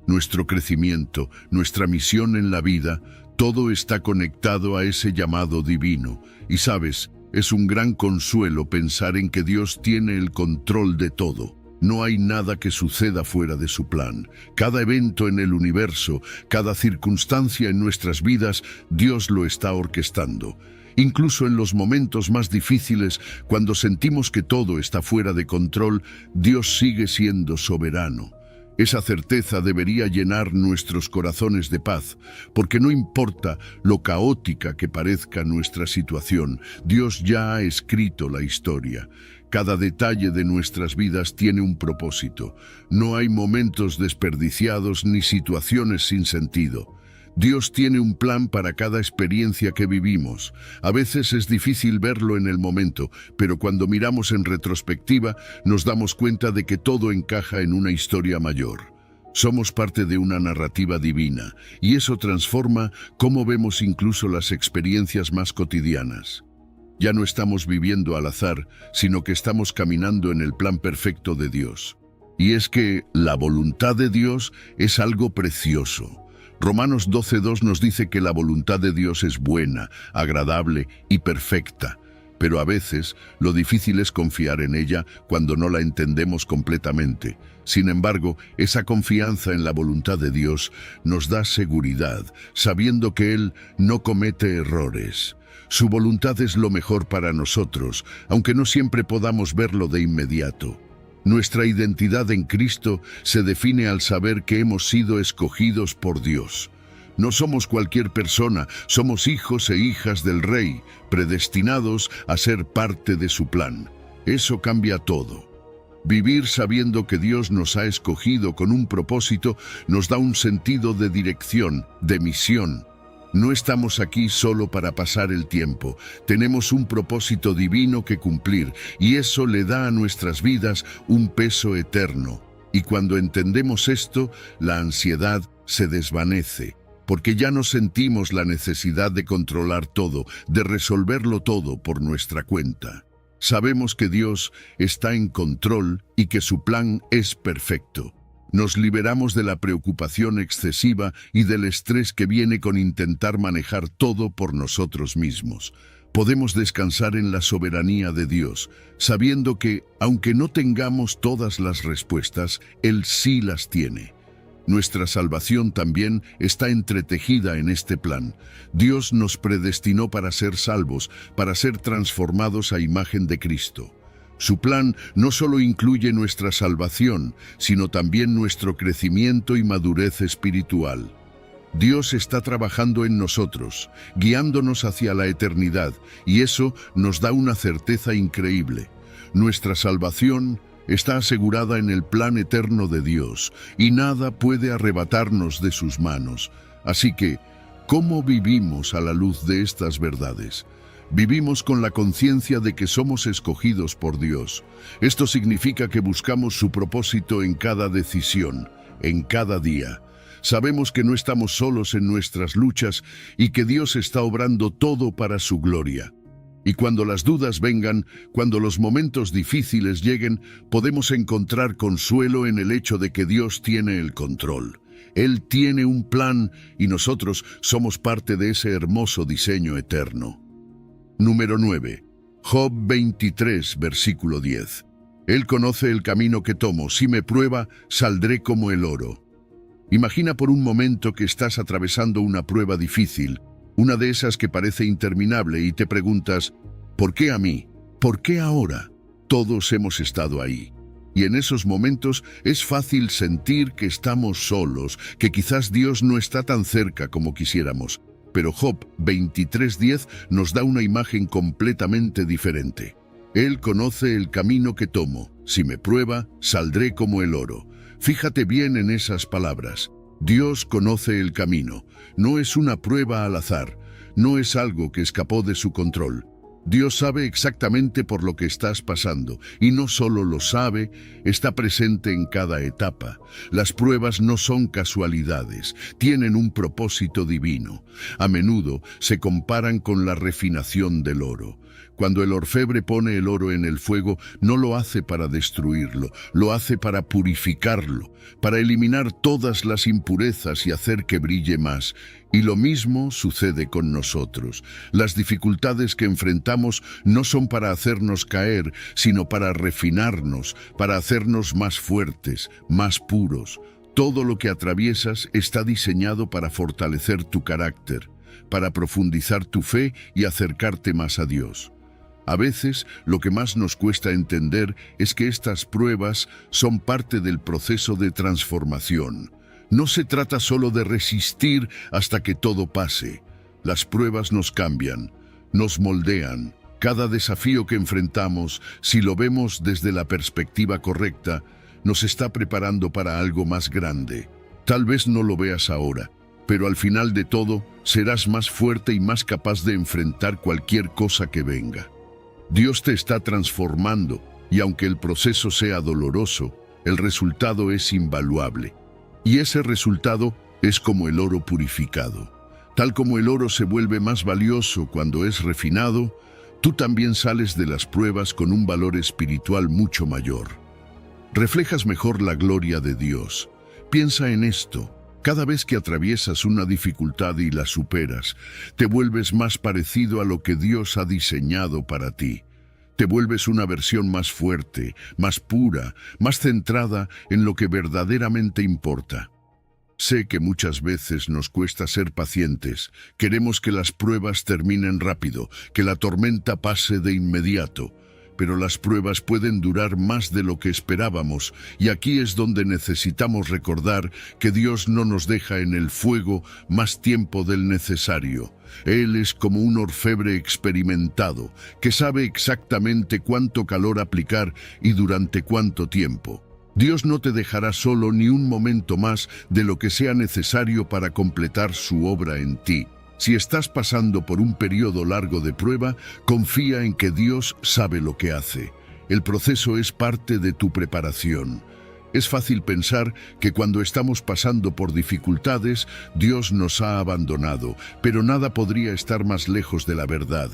Nuestro crecimiento, nuestra misión en la vida, todo está conectado a ese llamado divino. Y sabes, es un gran consuelo pensar en que Dios tiene el control de todo. No hay nada que suceda fuera de su plan. Cada evento en el universo, cada circunstancia en nuestras vidas, Dios lo está orquestando. Incluso en los momentos más difíciles, cuando sentimos que todo está fuera de control, Dios sigue siendo soberano. Esa certeza debería llenar nuestros corazones de paz, porque no importa lo caótica que parezca nuestra situación, Dios ya ha escrito la historia. Cada detalle de nuestras vidas tiene un propósito. No hay momentos desperdiciados ni situaciones sin sentido. Dios tiene un plan para cada experiencia que vivimos. A veces es difícil verlo en el momento, pero cuando miramos en retrospectiva, nos damos cuenta de que todo encaja en una historia mayor. Somos parte de una narrativa divina, y eso transforma cómo vemos incluso las experiencias más cotidianas. Ya no estamos viviendo al azar, sino que estamos caminando en el plan perfecto de Dios. Y es que la voluntad de Dios es algo precioso. Romanos 12:2 nos dice que la voluntad de Dios es buena, agradable y perfecta, pero a veces lo difícil es confiar en ella cuando no la entendemos completamente. Sin embargo, esa confianza en la voluntad de Dios nos da seguridad, sabiendo que Él no comete errores. Su voluntad es lo mejor para nosotros, aunque no siempre podamos verlo de inmediato. Nuestra identidad en Cristo se define al saber que hemos sido escogidos por Dios. No somos cualquier persona, somos hijos e hijas del Rey, predestinados a ser parte de su plan. Eso cambia todo. Vivir sabiendo que Dios nos ha escogido con un propósito nos da un sentido de dirección, de misión. No estamos aquí solo para pasar el tiempo, tenemos un propósito divino que cumplir y eso le da a nuestras vidas un peso eterno. Y cuando entendemos esto, la ansiedad se desvanece, porque ya no sentimos la necesidad de controlar todo, de resolverlo todo por nuestra cuenta. Sabemos que Dios está en control y que su plan es perfecto. Nos liberamos de la preocupación excesiva y del estrés que viene con intentar manejar todo por nosotros mismos. Podemos descansar en la soberanía de Dios, sabiendo que, aunque no tengamos todas las respuestas, Él sí las tiene. Nuestra salvación también está entretejida en este plan. Dios nos predestinó para ser salvos, para ser transformados a imagen de Cristo. Su plan no solo incluye nuestra salvación, sino también nuestro crecimiento y madurez espiritual. Dios está trabajando en nosotros, guiándonos hacia la eternidad, y eso nos da una certeza increíble. Nuestra salvación está asegurada en el plan eterno de Dios, y nada puede arrebatarnos de sus manos. Así que, ¿cómo vivimos a la luz de estas verdades? Vivimos con la conciencia de que somos escogidos por Dios. Esto significa que buscamos su propósito en cada decisión, en cada día. Sabemos que no estamos solos en nuestras luchas y que Dios está obrando todo para su gloria. Y cuando las dudas vengan, cuando los momentos difíciles lleguen, podemos encontrar consuelo en el hecho de que Dios tiene el control. Él tiene un plan y nosotros somos parte de ese hermoso diseño eterno. Número 9. Job 23, versículo 10. Él conoce el camino que tomo, si me prueba, saldré como el oro. Imagina por un momento que estás atravesando una prueba difícil, una de esas que parece interminable y te preguntas, ¿por qué a mí? ¿Por qué ahora? Todos hemos estado ahí. Y en esos momentos es fácil sentir que estamos solos, que quizás Dios no está tan cerca como quisiéramos. Pero Job 23:10 nos da una imagen completamente diferente. Él conoce el camino que tomo. Si me prueba, saldré como el oro. Fíjate bien en esas palabras. Dios conoce el camino. No es una prueba al azar. No es algo que escapó de su control. Dios sabe exactamente por lo que estás pasando, y no solo lo sabe, está presente en cada etapa. Las pruebas no son casualidades, tienen un propósito divino. A menudo se comparan con la refinación del oro. Cuando el orfebre pone el oro en el fuego, no lo hace para destruirlo, lo hace para purificarlo, para eliminar todas las impurezas y hacer que brille más. Y lo mismo sucede con nosotros. Las dificultades que enfrentamos no son para hacernos caer, sino para refinarnos, para hacernos más fuertes, más puros. Todo lo que atraviesas está diseñado para fortalecer tu carácter, para profundizar tu fe y acercarte más a Dios. A veces, lo que más nos cuesta entender es que estas pruebas son parte del proceso de transformación. No se trata solo de resistir hasta que todo pase. Las pruebas nos cambian, nos moldean. Cada desafío que enfrentamos, si lo vemos desde la perspectiva correcta, nos está preparando para algo más grande. Tal vez no lo veas ahora, pero al final de todo, serás más fuerte y más capaz de enfrentar cualquier cosa que venga. Dios te está transformando, y aunque el proceso sea doloroso, el resultado es invaluable. Y ese resultado es como el oro purificado. Tal como el oro se vuelve más valioso cuando es refinado, tú también sales de las pruebas con un valor espiritual mucho mayor. Reflejas mejor la gloria de Dios. Piensa en esto. Cada vez que atraviesas una dificultad y la superas, te vuelves más parecido a lo que Dios ha diseñado para ti. Te vuelves una versión más fuerte, más pura, más centrada en lo que verdaderamente importa. Sé que muchas veces nos cuesta ser pacientes. Queremos que las pruebas terminen rápido, que la tormenta pase de inmediato. Pero las pruebas pueden durar más de lo que esperábamos, y aquí es donde necesitamos recordar que Dios no nos deja en el fuego más tiempo del necesario. Él es como un orfebre experimentado, que sabe exactamente cuánto calor aplicar y durante cuánto tiempo. Dios no te dejará solo ni un momento más de lo que sea necesario para completar su obra en ti. Si estás pasando por un periodo largo de prueba, confía en que Dios sabe lo que hace. El proceso es parte de tu preparación. Es fácil pensar que cuando estamos pasando por dificultades, Dios nos ha abandonado, pero nada podría estar más lejos de la verdad.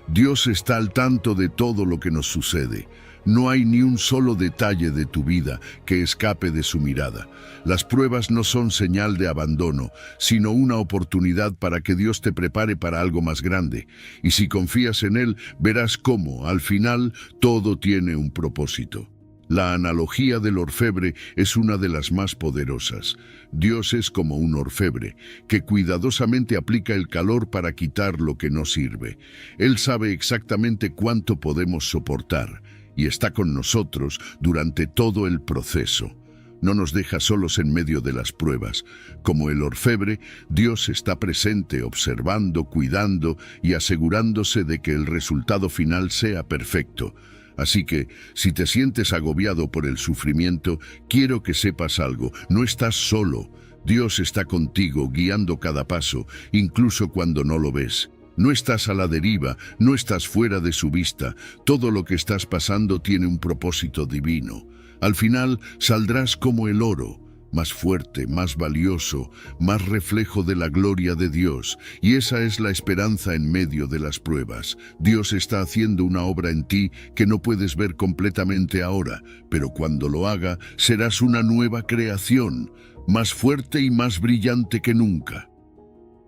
Dios está al tanto de todo lo que nos sucede. No hay ni un solo detalle de tu vida que escape de su mirada. Las pruebas no son señal de abandono, sino una oportunidad para que Dios te prepare para algo más grande. Y si confías en Él, verás cómo, al final, todo tiene un propósito. La analogía del orfebre es una de las más poderosas. Dios es como un orfebre, que cuidadosamente aplica el calor para quitar lo que no sirve. Él sabe exactamente cuánto podemos soportar, y está con nosotros durante todo el proceso. No nos deja solos en medio de las pruebas. Como el orfebre, Dios está presente, observando, cuidando y asegurándose de que el resultado final sea perfecto. Así que, si te sientes agobiado por el sufrimiento, quiero que sepas algo: no estás solo. Dios está contigo, guiando cada paso, incluso cuando no lo ves. No estás a la deriva, no estás fuera de su vista. Todo lo que estás pasando tiene un propósito divino. Al final saldrás como el oro, más fuerte, más valioso, más reflejo de la gloria de Dios. Y esa es la esperanza en medio de las pruebas. Dios está haciendo una obra en ti que no puedes ver completamente ahora, pero cuando lo haga, serás una nueva creación, más fuerte y más brillante que nunca.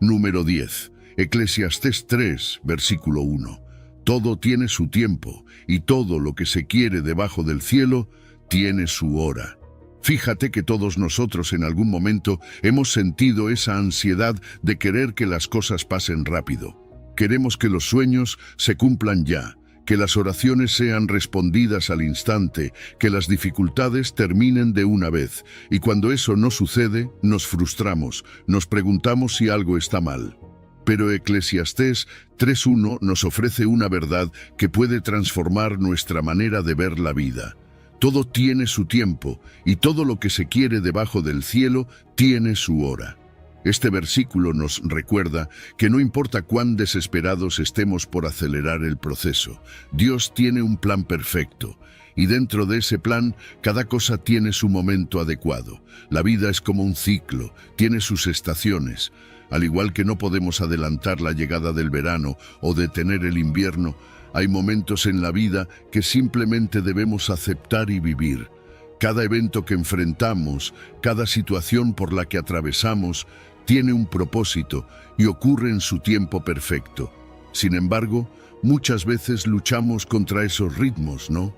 Número 10. Eclesiastés 3, versículo 1. Todo tiene su tiempo, y todo lo que se quiere debajo del cielo tiene su hora. Fíjate que todos nosotros en algún momento hemos sentido esa ansiedad de querer que las cosas pasen rápido. Queremos que los sueños se cumplan ya, que las oraciones sean respondidas al instante, que las dificultades terminen de una vez. Y cuando eso no sucede, nos frustramos, nos preguntamos si algo está mal. Pero Eclesiastés 3:1 nos ofrece una verdad que puede transformar nuestra manera de ver la vida. Todo tiene su tiempo, y todo lo que se quiere debajo del cielo tiene su hora. Este versículo nos recuerda que no importa cuán desesperados estemos por acelerar el proceso, Dios tiene un plan perfecto. Y dentro de ese plan, cada cosa tiene su momento adecuado. La vida es como un ciclo, tiene sus estaciones. Al igual que no podemos adelantar la llegada del verano o detener el invierno, hay momentos en la vida que simplemente debemos aceptar y vivir. Cada evento que enfrentamos, cada situación por la que atravesamos, tiene un propósito y ocurre en su tiempo perfecto. Sin embargo, muchas veces luchamos contra esos ritmos, ¿no?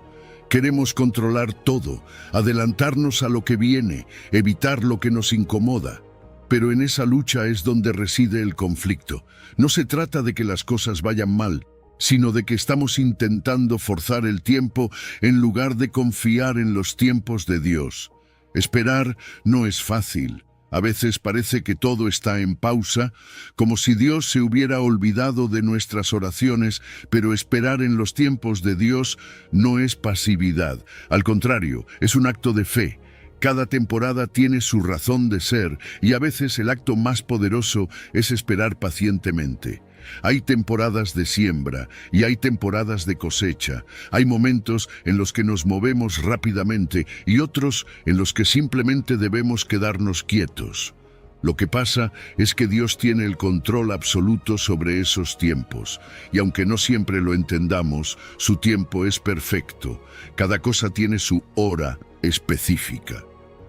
Queremos controlar todo, adelantarnos a lo que viene, evitar lo que nos incomoda. Pero en esa lucha es donde reside el conflicto. No se trata de que las cosas vayan mal, sino de que estamos intentando forzar el tiempo en lugar de confiar en los tiempos de Dios. Esperar no es fácil. A veces parece que todo está en pausa, como si Dios se hubiera olvidado de nuestras oraciones, pero esperar en los tiempos de Dios no es pasividad. Al contrario, es un acto de fe. Cada temporada tiene su razón de ser, y a veces el acto más poderoso es esperar pacientemente. Hay temporadas de siembra y hay temporadas de cosecha. Hay momentos en los que nos movemos rápidamente y otros en los que simplemente debemos quedarnos quietos. Lo que pasa es que Dios tiene el control absoluto sobre esos tiempos, y aunque no siempre lo entendamos, su tiempo es perfecto. Cada cosa tiene su hora específica.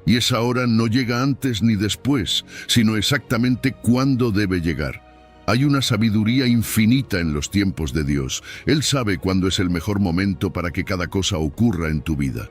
Y esa hora no llega antes ni después, sino exactamente cuándo debe llegar. Hay una sabiduría infinita en los tiempos de Dios. Él sabe cuándo es el mejor momento para que cada cosa ocurra en tu vida.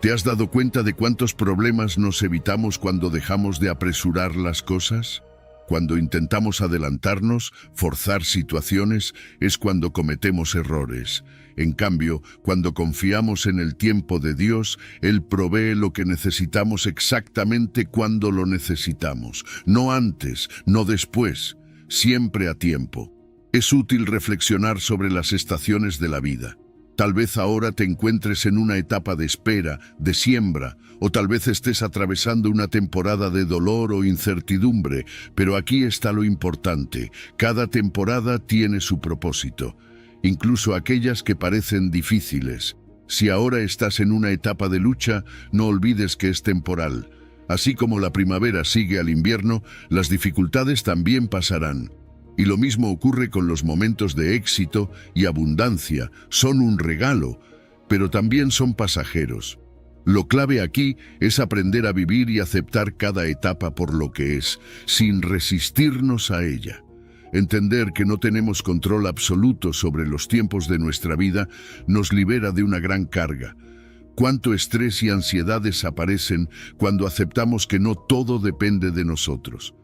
¿Te has dado cuenta de cuántos problemas nos evitamos cuando dejamos de apresurar las cosas? Cuando intentamos adelantarnos, forzar situaciones, es cuando cometemos errores. En cambio, cuando confiamos en el tiempo de Dios, Él provee lo que necesitamos exactamente cuando lo necesitamos. No antes, no después, siempre a tiempo. Es útil reflexionar sobre las estaciones de la vida. Tal vez ahora te encuentres en una etapa de espera, de siembra, o tal vez estés atravesando una temporada de dolor o incertidumbre, pero aquí está lo importante. Cada temporada tiene su propósito, incluso aquellas que parecen difíciles. Si ahora estás en una etapa de lucha, no olvides que es temporal. Así como la primavera sigue al invierno, las dificultades también pasarán. Y lo mismo ocurre con los momentos de éxito y abundancia. Son un regalo, pero también son pasajeros. Lo clave aquí es aprender a vivir y aceptar cada etapa por lo que es, sin resistirnos a ella. Entender que no tenemos control absoluto sobre los tiempos de nuestra vida nos libera de una gran carga. Cuánto estrés y ansiedad desaparecen cuando aceptamos que no todo depende de nosotros.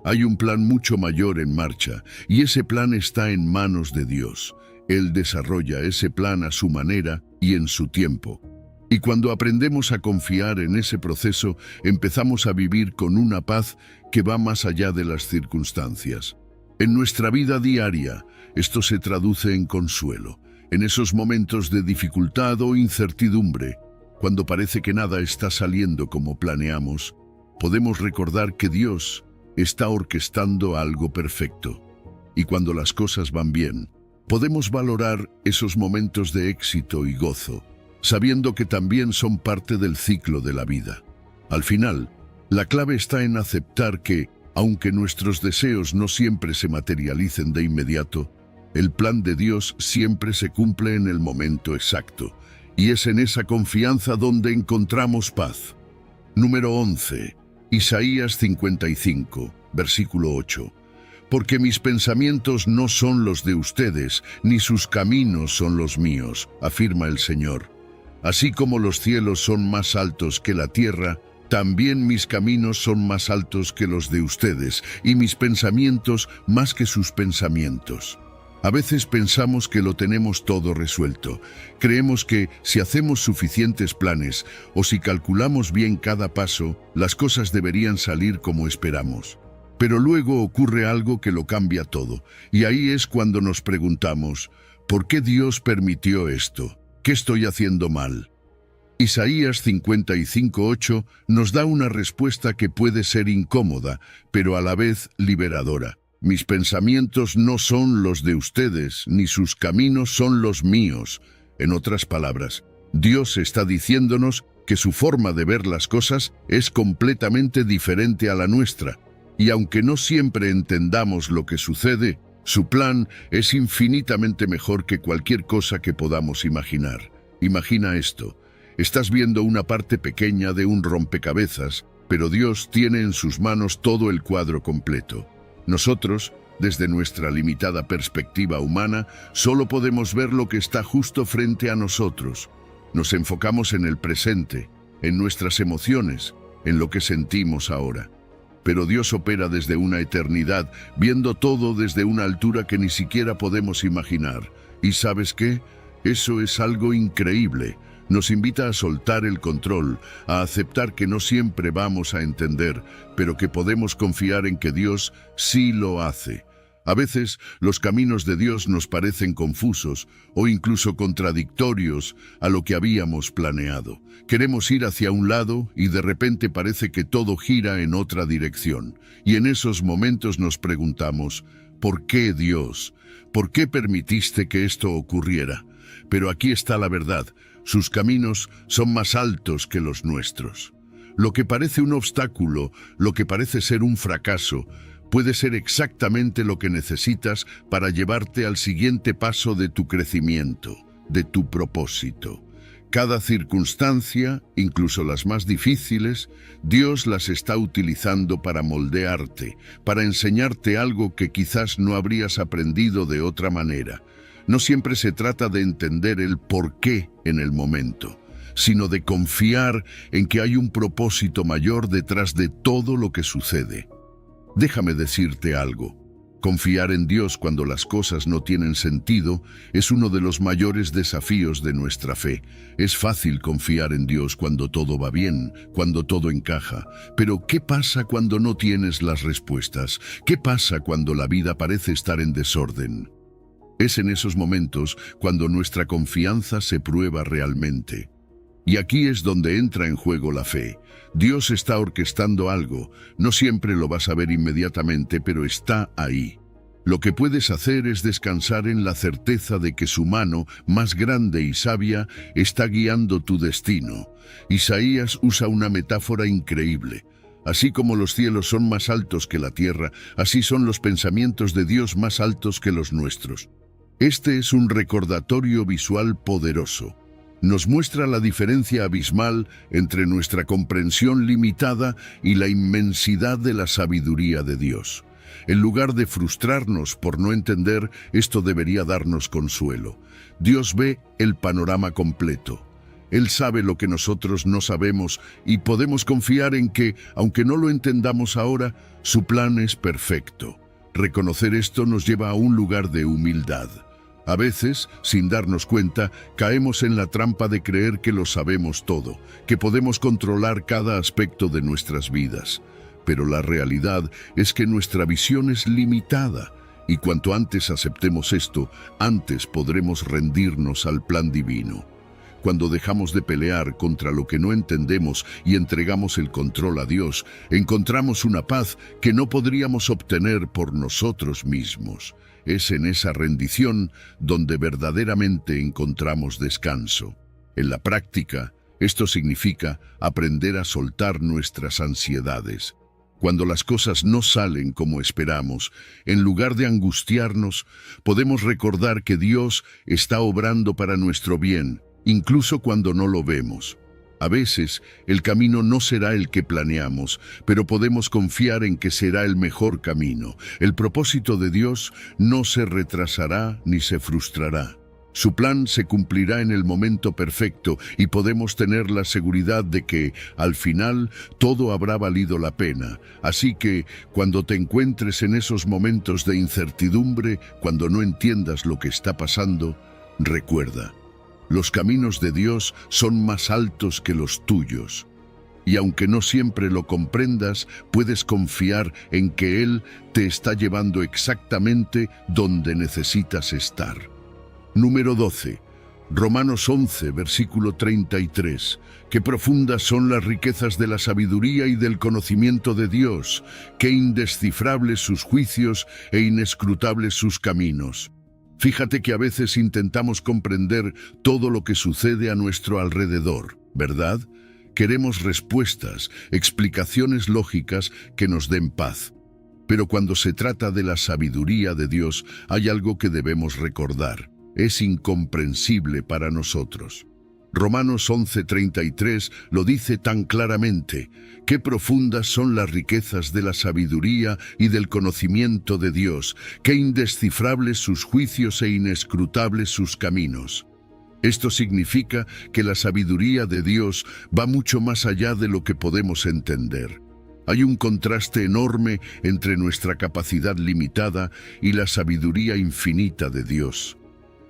Hay un plan mucho mayor en marcha, y ese plan está en manos de Dios. Él desarrolla ese plan a su manera y en su tiempo. Y cuando aprendemos a confiar en ese proceso, empezamos a vivir con una paz que va más allá de las circunstancias. En nuestra vida diaria, esto se traduce en consuelo. En esos momentos de dificultad o incertidumbre, cuando parece que nada está saliendo como planeamos, podemos recordar que Dios está orquestando algo perfecto. Y cuando las cosas van bien, podemos valorar esos momentos de éxito y gozo, sabiendo que también son parte del ciclo de la vida. Al final, la clave está en aceptar que, aunque nuestros deseos no siempre se materialicen de inmediato, el plan de Dios siempre se cumple en el momento exacto, y es en esa confianza donde encontramos paz. Número 11. Isaías 55, versículo 8. Porque mis pensamientos no son los de ustedes, ni sus caminos son los míos, afirma el Señor. Así como los cielos son más altos que la tierra, también mis caminos son más altos que los de ustedes, y mis pensamientos más que sus pensamientos. A veces pensamos que lo tenemos todo resuelto. Creemos que si hacemos suficientes planes o si calculamos bien cada paso, las cosas deberían salir como esperamos. Pero luego ocurre algo que lo cambia todo, y ahí es cuando nos preguntamos, ¿por qué Dios permitió esto? ¿Qué estoy haciendo mal? Isaías 55:8 nos da una respuesta que puede ser incómoda, pero a la vez liberadora. Mis pensamientos no son los de ustedes, ni sus caminos son los míos. En otras palabras, Dios está diciéndonos que su forma de ver las cosas es completamente diferente a la nuestra. Y aunque no siempre entendamos lo que sucede, su plan es infinitamente mejor que cualquier cosa que podamos imaginar. Imagina esto. Estás viendo una parte pequeña de un rompecabezas, pero Dios tiene en sus manos todo el cuadro completo. Nosotros, desde nuestra limitada perspectiva humana, solo podemos ver lo que está justo frente a nosotros. Nos enfocamos en el presente, en nuestras emociones, en lo que sentimos ahora. Pero Dios opera desde una eternidad, viendo todo desde una altura que ni siquiera podemos imaginar. ¿Y sabes qué? Eso es algo increíble. Nos invita a soltar el control, a aceptar que no siempre vamos a entender, pero que podemos confiar en que Dios sí lo hace. A veces, los caminos de Dios nos parecen confusos o incluso contradictorios a lo que habíamos planeado. Queremos ir hacia un lado y de repente parece que todo gira en otra dirección. Y en esos momentos nos preguntamos, ¿por qué Dios? ¿Por qué permitiste que esto ocurriera? Pero aquí está la verdad. Sus caminos son más altos que los nuestros. Lo que parece un obstáculo, lo que parece ser un fracaso, puede ser exactamente lo que necesitas para llevarte al siguiente paso de tu crecimiento, de tu propósito. Cada circunstancia, incluso las más difíciles, Dios las está utilizando para moldearte, para enseñarte algo que quizás no habrías aprendido de otra manera. No siempre se trata de entender el por qué en el momento, sino de confiar en que hay un propósito mayor detrás de todo lo que sucede. Déjame decirte algo. Confiar en Dios cuando las cosas no tienen sentido es uno de los mayores desafíos de nuestra fe. Es fácil confiar en Dios cuando todo va bien, cuando todo encaja. Pero ¿qué pasa cuando no tienes las respuestas? ¿Qué pasa cuando la vida parece estar en desorden? Es en esos momentos cuando nuestra confianza se prueba realmente. Y aquí es donde entra en juego la fe. Dios está orquestando algo, no siempre lo vas a ver inmediatamente, pero está ahí. Lo que puedes hacer es descansar en la certeza de que su mano, más grande y sabia, está guiando tu destino. Isaías usa una metáfora increíble. Así como los cielos son más altos que la tierra, así son los pensamientos de Dios más altos que los nuestros. Este es un recordatorio visual poderoso. Nos muestra la diferencia abismal entre nuestra comprensión limitada y la inmensidad de la sabiduría de Dios. En lugar de frustrarnos por no entender, esto debería darnos consuelo. Dios ve el panorama completo. Él sabe lo que nosotros no sabemos y podemos confiar en que, aunque no lo entendamos ahora, su plan es perfecto. Reconocer esto nos lleva a un lugar de humildad. A veces, sin darnos cuenta, caemos en la trampa de creer que lo sabemos todo, que podemos controlar cada aspecto de nuestras vidas. Pero la realidad es que nuestra visión es limitada, y cuanto antes aceptemos esto, antes podremos rendirnos al plan divino. Cuando dejamos de pelear contra lo que no entendemos y entregamos el control a Dios, encontramos una paz que no podríamos obtener por nosotros mismos. Es en esa rendición donde verdaderamente encontramos descanso. En la práctica, esto significa aprender a soltar nuestras ansiedades. Cuando las cosas no salen como esperamos, en lugar de angustiarnos, podemos recordar que Dios está obrando para nuestro bien, incluso cuando no lo vemos. A veces, el camino no será el que planeamos, pero podemos confiar en que será el mejor camino. El propósito de Dios no se retrasará ni se frustrará. Su plan se cumplirá en el momento perfecto y podemos tener la seguridad de que, al final, todo habrá valido la pena. Así que, cuando te encuentres en esos momentos de incertidumbre, cuando no entiendas lo que está pasando, recuerda: los caminos de Dios son más altos que los tuyos. Y aunque no siempre lo comprendas, puedes confiar en que Él te está llevando exactamente donde necesitas estar. Número 12. Romanos 11, versículo 33. Qué profundas son las riquezas de la sabiduría y del conocimiento de Dios, qué indescifrables sus juicios e inescrutables sus caminos. Fíjate que a veces intentamos comprender todo lo que sucede a nuestro alrededor, ¿verdad? Queremos respuestas, explicaciones lógicas que nos den paz. Pero cuando se trata de la sabiduría de Dios, hay algo que debemos recordar. Es incomprensible para nosotros. Romanos 11:33 lo dice tan claramente: qué profundas son las riquezas de la sabiduría y del conocimiento de Dios, qué indescifrables sus juicios e inescrutables sus caminos. Esto significa que la sabiduría de Dios va mucho más allá de lo que podemos entender. Hay un contraste enorme entre nuestra capacidad limitada y la sabiduría infinita de Dios.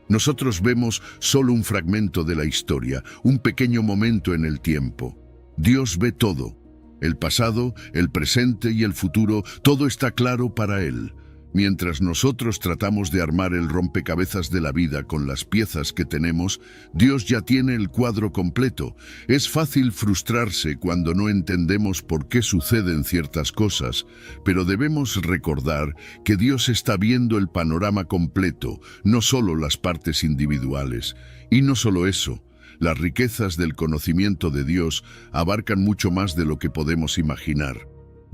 Nosotros vemos solo un fragmento de la historia, un pequeño momento en el tiempo. Dios ve todo. El pasado, el presente y el futuro, todo está claro para Él. Mientras nosotros tratamos de armar el rompecabezas de la vida con las piezas que tenemos, Dios ya tiene el cuadro completo. Es fácil frustrarse cuando no entendemos por qué suceden ciertas cosas, pero debemos recordar que Dios está viendo el panorama completo, no solo las partes individuales. Y no solo eso, las riquezas del conocimiento de Dios abarcan mucho más de lo que podemos imaginar.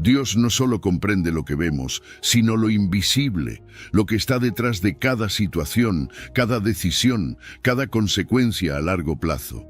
Dios no solo comprende lo que vemos, sino lo invisible, lo que está detrás de cada situación, cada decisión, cada consecuencia a largo plazo.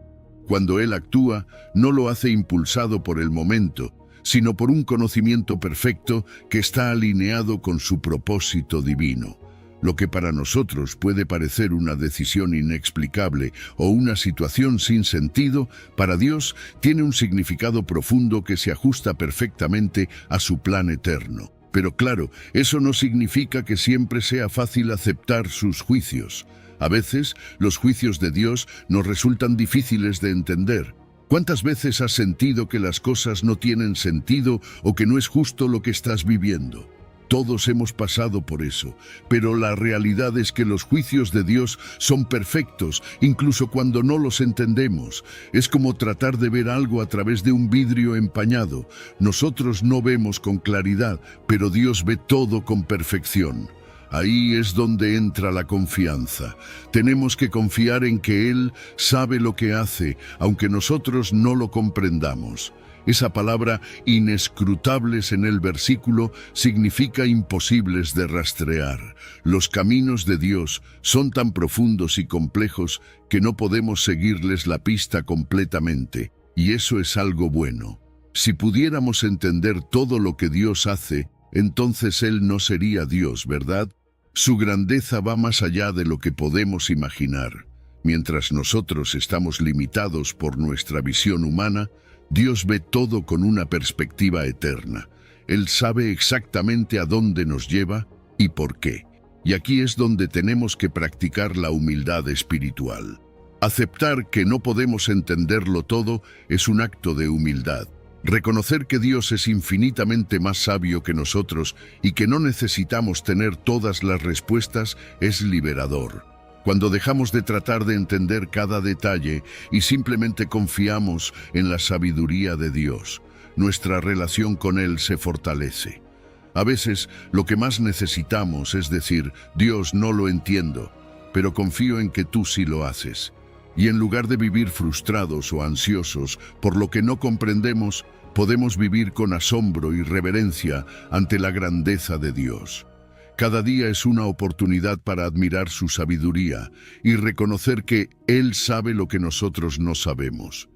cuando Él actúa, no lo hace impulsado por el momento, sino por un conocimiento perfecto que está alineado con su propósito divino. Lo que para nosotros puede parecer una decisión inexplicable o una situación sin sentido, para Dios tiene un significado profundo que se ajusta perfectamente a su plan eterno. Pero claro, eso no significa que siempre sea fácil aceptar sus juicios. A veces, los juicios de Dios nos resultan difíciles de entender. ¿Cuántas veces has sentido que las cosas no tienen sentido o que no es justo lo que estás viviendo? Todos hemos pasado por eso, pero la realidad es que los juicios de Dios son perfectos, incluso cuando no los entendemos. Es como tratar de ver algo a través de un vidrio empañado. Nosotros no vemos con claridad, pero Dios ve todo con perfección. Ahí es donde entra la confianza. Tenemos que confiar en que Él sabe lo que hace, aunque nosotros no lo comprendamos. Esa palabra inescrutables en el versículo significa imposibles de rastrear. Los caminos de Dios son tan profundos y complejos que no podemos seguirles la pista completamente, y eso es algo bueno. Si pudiéramos entender todo lo que Dios hace, entonces Él no sería Dios, ¿verdad? Su grandeza va más allá de lo que podemos imaginar. Mientras nosotros estamos limitados por nuestra visión humana, Dios ve todo con una perspectiva eterna. Él sabe exactamente a dónde nos lleva y por qué. Y aquí es donde tenemos que practicar la humildad espiritual. Aceptar que no podemos entenderlo todo es un acto de humildad. Reconocer que Dios es infinitamente más sabio que nosotros y que no necesitamos tener todas las respuestas es liberador. Cuando dejamos de tratar de entender cada detalle y simplemente confiamos en la sabiduría de Dios, nuestra relación con Él se fortalece. A veces, lo que más necesitamos es decir, Dios, no lo entiendo, pero confío en que tú sí lo haces. Y en lugar de vivir frustrados o ansiosos por lo que no comprendemos, podemos vivir con asombro y reverencia ante la grandeza de Dios. Cada día es una oportunidad para admirar su sabiduría y reconocer que Él sabe lo que nosotros no sabemos.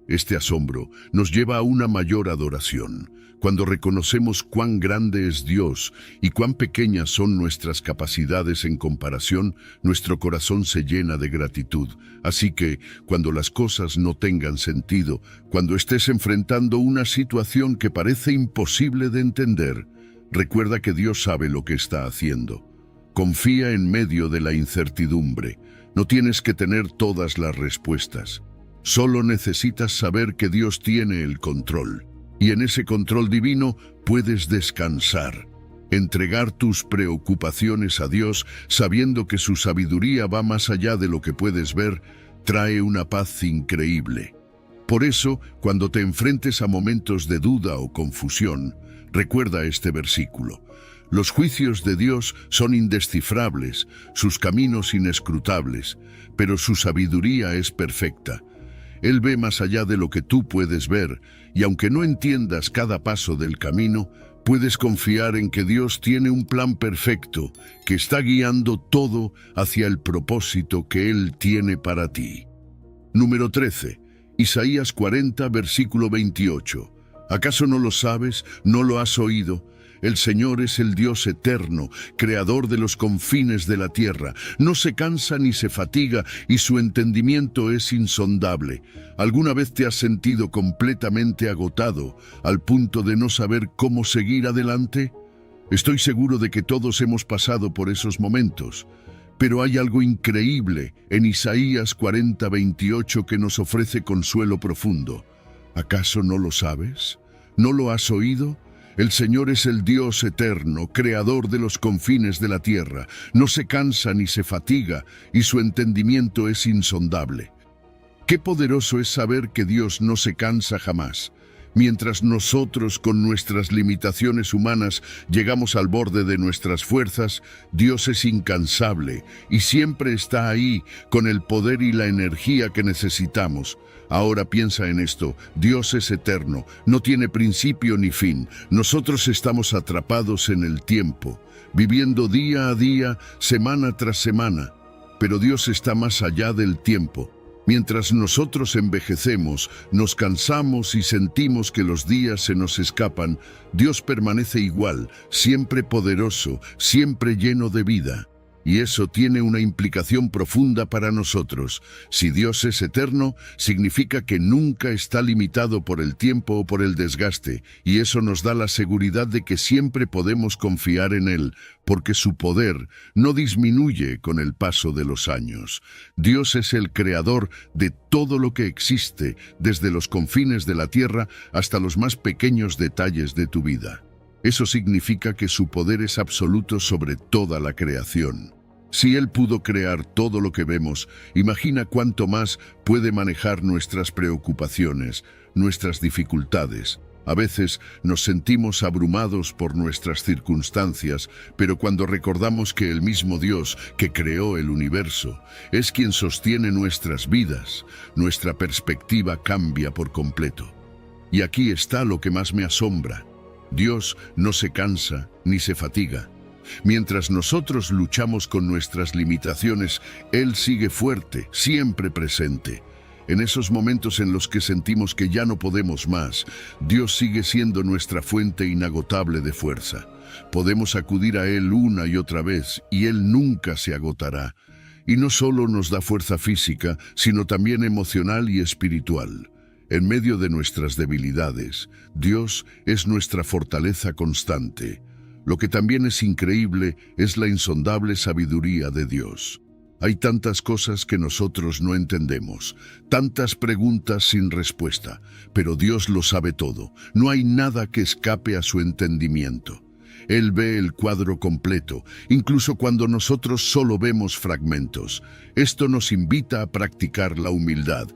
Este asombro nos lleva a una mayor adoración. Cuando reconocemos cuán grande es Dios y cuán pequeñas son nuestras capacidades en comparación, nuestro corazón se llena de gratitud. Así que, cuando las cosas no tengan sentido, cuando estés enfrentando una situación que parece imposible de entender, recuerda que Dios sabe lo que está haciendo. Confía en medio de la incertidumbre. No tienes que tener todas las respuestas. Solo necesitas saber que Dios tiene el control. Y en ese control divino puedes descansar. Entregar tus preocupaciones a Dios, sabiendo que su sabiduría va más allá de lo que puedes ver, trae una paz increíble. Por eso, cuando te enfrentes a momentos de duda o confusión, recuerda este versículo. Los juicios de Dios son indescifrables, sus caminos inescrutables, pero su sabiduría es perfecta. Él ve más allá de lo que tú puedes ver, y aunque no entiendas cada paso del camino, puedes confiar en que Dios tiene un plan perfecto que está guiando todo hacia el propósito que Él tiene para ti. Número 13. Isaías 40, versículo 28. ¿Acaso no lo sabes? ¿No lo has oído? El Señor es el Dios eterno, creador de los confines de la tierra. No se cansa ni se fatiga y su entendimiento es insondable. ¿Alguna vez te has sentido completamente agotado al punto de no saber cómo seguir adelante? Estoy seguro de que todos hemos pasado por esos momentos. Pero hay algo increíble en Isaías 40, 28 que nos ofrece consuelo profundo. ¿Acaso no lo sabes? ¿No lo has oído? El Señor es el Dios eterno, creador de los confines de la tierra. No se cansa ni se fatiga, y su entendimiento es insondable. Qué poderoso es saber que Dios no se cansa jamás. Mientras nosotros, con nuestras limitaciones humanas, llegamos al borde de nuestras fuerzas, Dios es incansable y siempre está ahí con el poder y la energía que necesitamos. Ahora piensa en esto, Dios es eterno, no tiene principio ni fin. Nosotros estamos atrapados en el tiempo, viviendo día a día, semana tras semana. Pero Dios está más allá del tiempo. Mientras nosotros envejecemos, nos cansamos y sentimos que los días se nos escapan, Dios permanece igual, siempre poderoso, siempre lleno de vida. Y eso tiene una implicación profunda para nosotros. Si Dios es eterno, significa que nunca está limitado por el tiempo o por el desgaste, y eso nos da la seguridad de que siempre podemos confiar en Él, porque su poder no disminuye con el paso de los años. Dios es el creador de todo lo que existe, desde los confines de la tierra hasta los más pequeños detalles de tu vida. Eso significa que su poder es absoluto sobre toda la creación. Si Él pudo crear todo lo que vemos, imagina cuánto más puede manejar nuestras preocupaciones, nuestras dificultades. A veces nos sentimos abrumados por nuestras circunstancias, pero cuando recordamos que el mismo Dios que creó el universo es quien sostiene nuestras vidas, nuestra perspectiva cambia por completo. Y aquí está lo que más me asombra. Dios no se cansa ni se fatiga. Mientras nosotros luchamos con nuestras limitaciones, Él sigue fuerte, siempre presente. En esos momentos en los que sentimos que ya no podemos más, Dios sigue siendo nuestra fuente inagotable de fuerza. Podemos acudir a Él una y otra vez, y Él nunca se agotará. Y no solo nos da fuerza física, sino también emocional y espiritual. En medio de nuestras debilidades, Dios es nuestra fortaleza constante. Lo que también es increíble es la insondable sabiduría de Dios. Hay tantas cosas que nosotros no entendemos, tantas preguntas sin respuesta, pero Dios lo sabe todo. No hay nada que escape a su entendimiento. Él ve el cuadro completo, incluso cuando nosotros solo vemos fragmentos. Esto nos invita a practicar la humildad.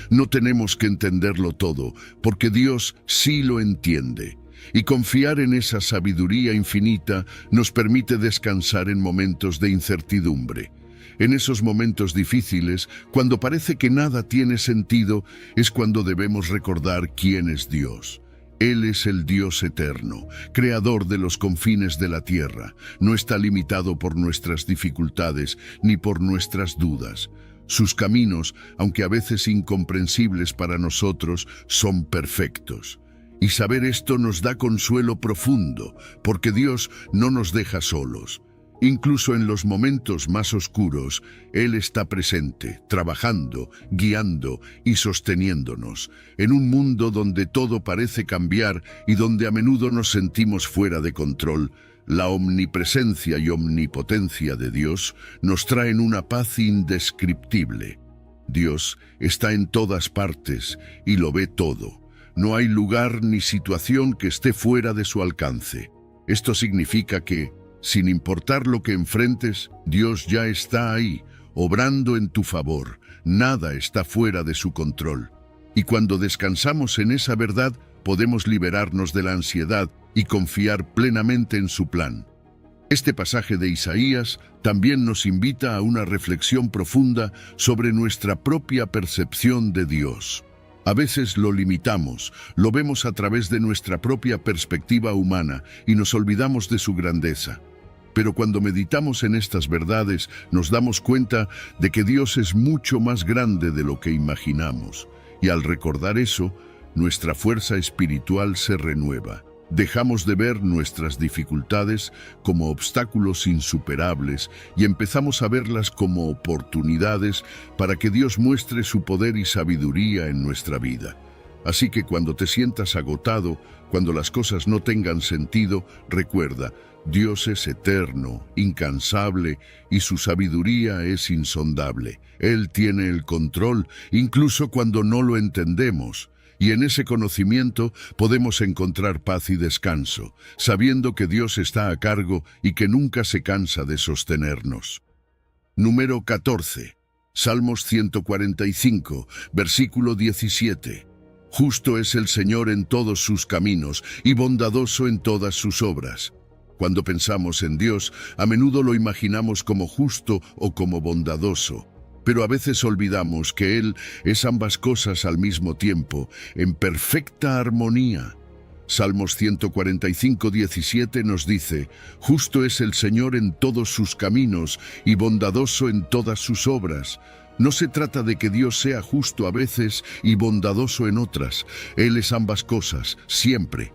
No tenemos que entenderlo todo, porque Dios sí lo entiende. Y confiar en esa sabiduría infinita nos permite descansar en momentos de incertidumbre. En esos momentos difíciles, cuando parece que nada tiene sentido, es cuando debemos recordar quién es Dios. Él es el Dios eterno, creador de los confines de la tierra. No está limitado por nuestras dificultades ni por nuestras dudas. Sus caminos, aunque a veces incomprensibles para nosotros, son perfectos. Y saber esto nos da consuelo profundo, porque Dios no nos deja solos. Incluso en los momentos más oscuros, Él está presente, trabajando, guiando y sosteniéndonos. En un mundo donde todo parece cambiar y donde a menudo nos sentimos fuera de control, la omnipresencia y omnipotencia de Dios nos traen una paz indescriptible. Dios está en todas partes y lo ve todo. No hay lugar ni situación que esté fuera de su alcance. Esto significa que, sin importar lo que enfrentes, Dios ya está ahí, obrando en tu favor. Nada está fuera de su control. Y cuando descansamos en esa verdad, podemos liberarnos de la ansiedad y confiar plenamente en su plan. Este pasaje de Isaías también nos invita a una reflexión profunda sobre nuestra propia percepción de Dios. A veces lo limitamos, lo vemos a través de nuestra propia perspectiva humana y nos olvidamos de su grandeza. Pero cuando meditamos en estas verdades, nos damos cuenta de que Dios es mucho más grande de lo que imaginamos. Y al recordar eso, nuestra fuerza espiritual se renueva. Dejamos de ver nuestras dificultades como obstáculos insuperables y empezamos a verlas como oportunidades para que Dios muestre su poder y sabiduría en nuestra vida. Así que cuando te sientas agotado, cuando las cosas no tengan sentido, recuerda, Dios es eterno, incansable y su sabiduría es insondable. Él tiene el control, incluso cuando no lo entendemos. Y en ese conocimiento podemos encontrar paz y descanso, sabiendo que Dios está a cargo y que nunca se cansa de sostenernos. Número 14. Salmos 145, versículo 17. Justo es el Señor en todos sus caminos y bondadoso en todas sus obras. Cuando pensamos en Dios, a menudo lo imaginamos como justo o como bondadoso. Pero a veces olvidamos que Él es ambas cosas al mismo tiempo, en perfecta armonía. Salmos 145, 17 nos dice, justo es el Señor en todos sus caminos y bondadoso en todas sus obras. No se trata de que Dios sea justo a veces y bondadoso en otras. Él es ambas cosas, siempre.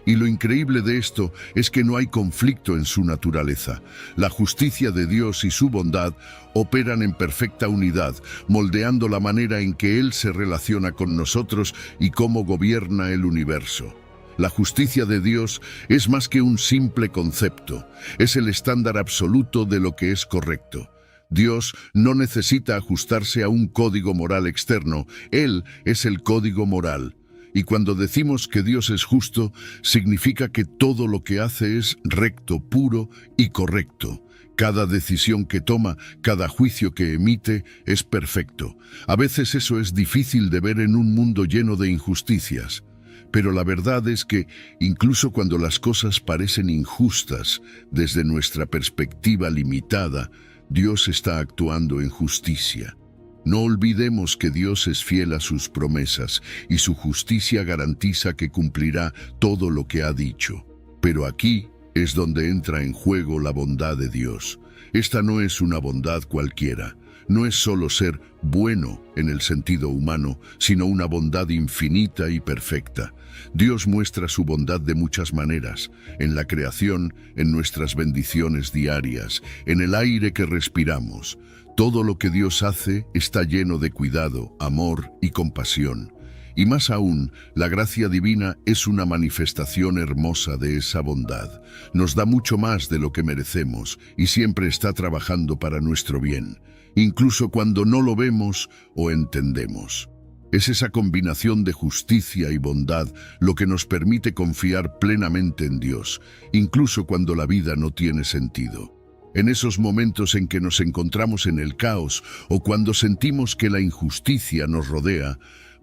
Y lo increíble de esto es que no hay conflicto en su naturaleza. La justicia de Dios y su bondad operan en perfecta unidad, moldeando la manera en que Él se relaciona con nosotros y cómo gobierna el universo. La justicia de Dios es más que un simple concepto, es el estándar absoluto de lo que es correcto. Dios no necesita ajustarse a un código moral externo, Él es el código moral. Y cuando decimos que Dios es justo, significa que todo lo que hace es recto, puro y correcto. Cada decisión que toma, cada juicio que emite, es perfecto. A veces eso es difícil de ver en un mundo lleno de injusticias. Pero la verdad es que, incluso cuando las cosas parecen injustas, desde nuestra perspectiva limitada, Dios está actuando en justicia. No olvidemos que Dios es fiel a sus promesas y su justicia garantiza que cumplirá todo lo que ha dicho. Pero aquí es donde entra en juego la bondad de Dios. Esta no es una bondad cualquiera. No es solo ser bueno en el sentido humano, sino una bondad infinita y perfecta. Dios muestra su bondad de muchas maneras, en la creación, en nuestras bendiciones diarias, en el aire que respiramos. Todo lo que Dios hace está lleno de cuidado, amor y compasión. Y más aún, la gracia divina es una manifestación hermosa de esa bondad. Nos da mucho más de lo que merecemos y siempre está trabajando para nuestro bien, incluso cuando no lo vemos o entendemos. Es esa combinación de justicia y bondad lo que nos permite confiar plenamente en Dios, incluso cuando la vida no tiene sentido. En esos momentos en que nos encontramos en el caos o cuando sentimos que la injusticia nos rodea,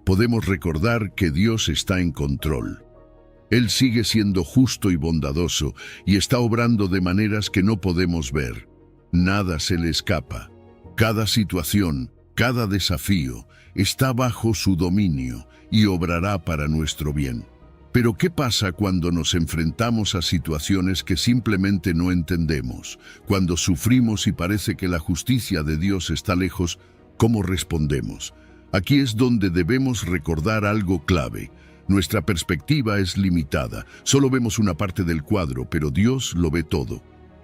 podemos recordar que Dios está en control. Él sigue siendo justo y bondadoso y está obrando de maneras que no podemos ver. Nada se le escapa. Cada situación, cada desafío, está bajo su dominio y obrará para nuestro bien. Pero ¿qué pasa cuando nos enfrentamos a situaciones que simplemente no entendemos? Cuando sufrimos y parece que la justicia de Dios está lejos, ¿cómo respondemos? Aquí es donde debemos recordar algo clave. Nuestra perspectiva es limitada. Solo vemos una parte del cuadro, pero Dios lo ve todo.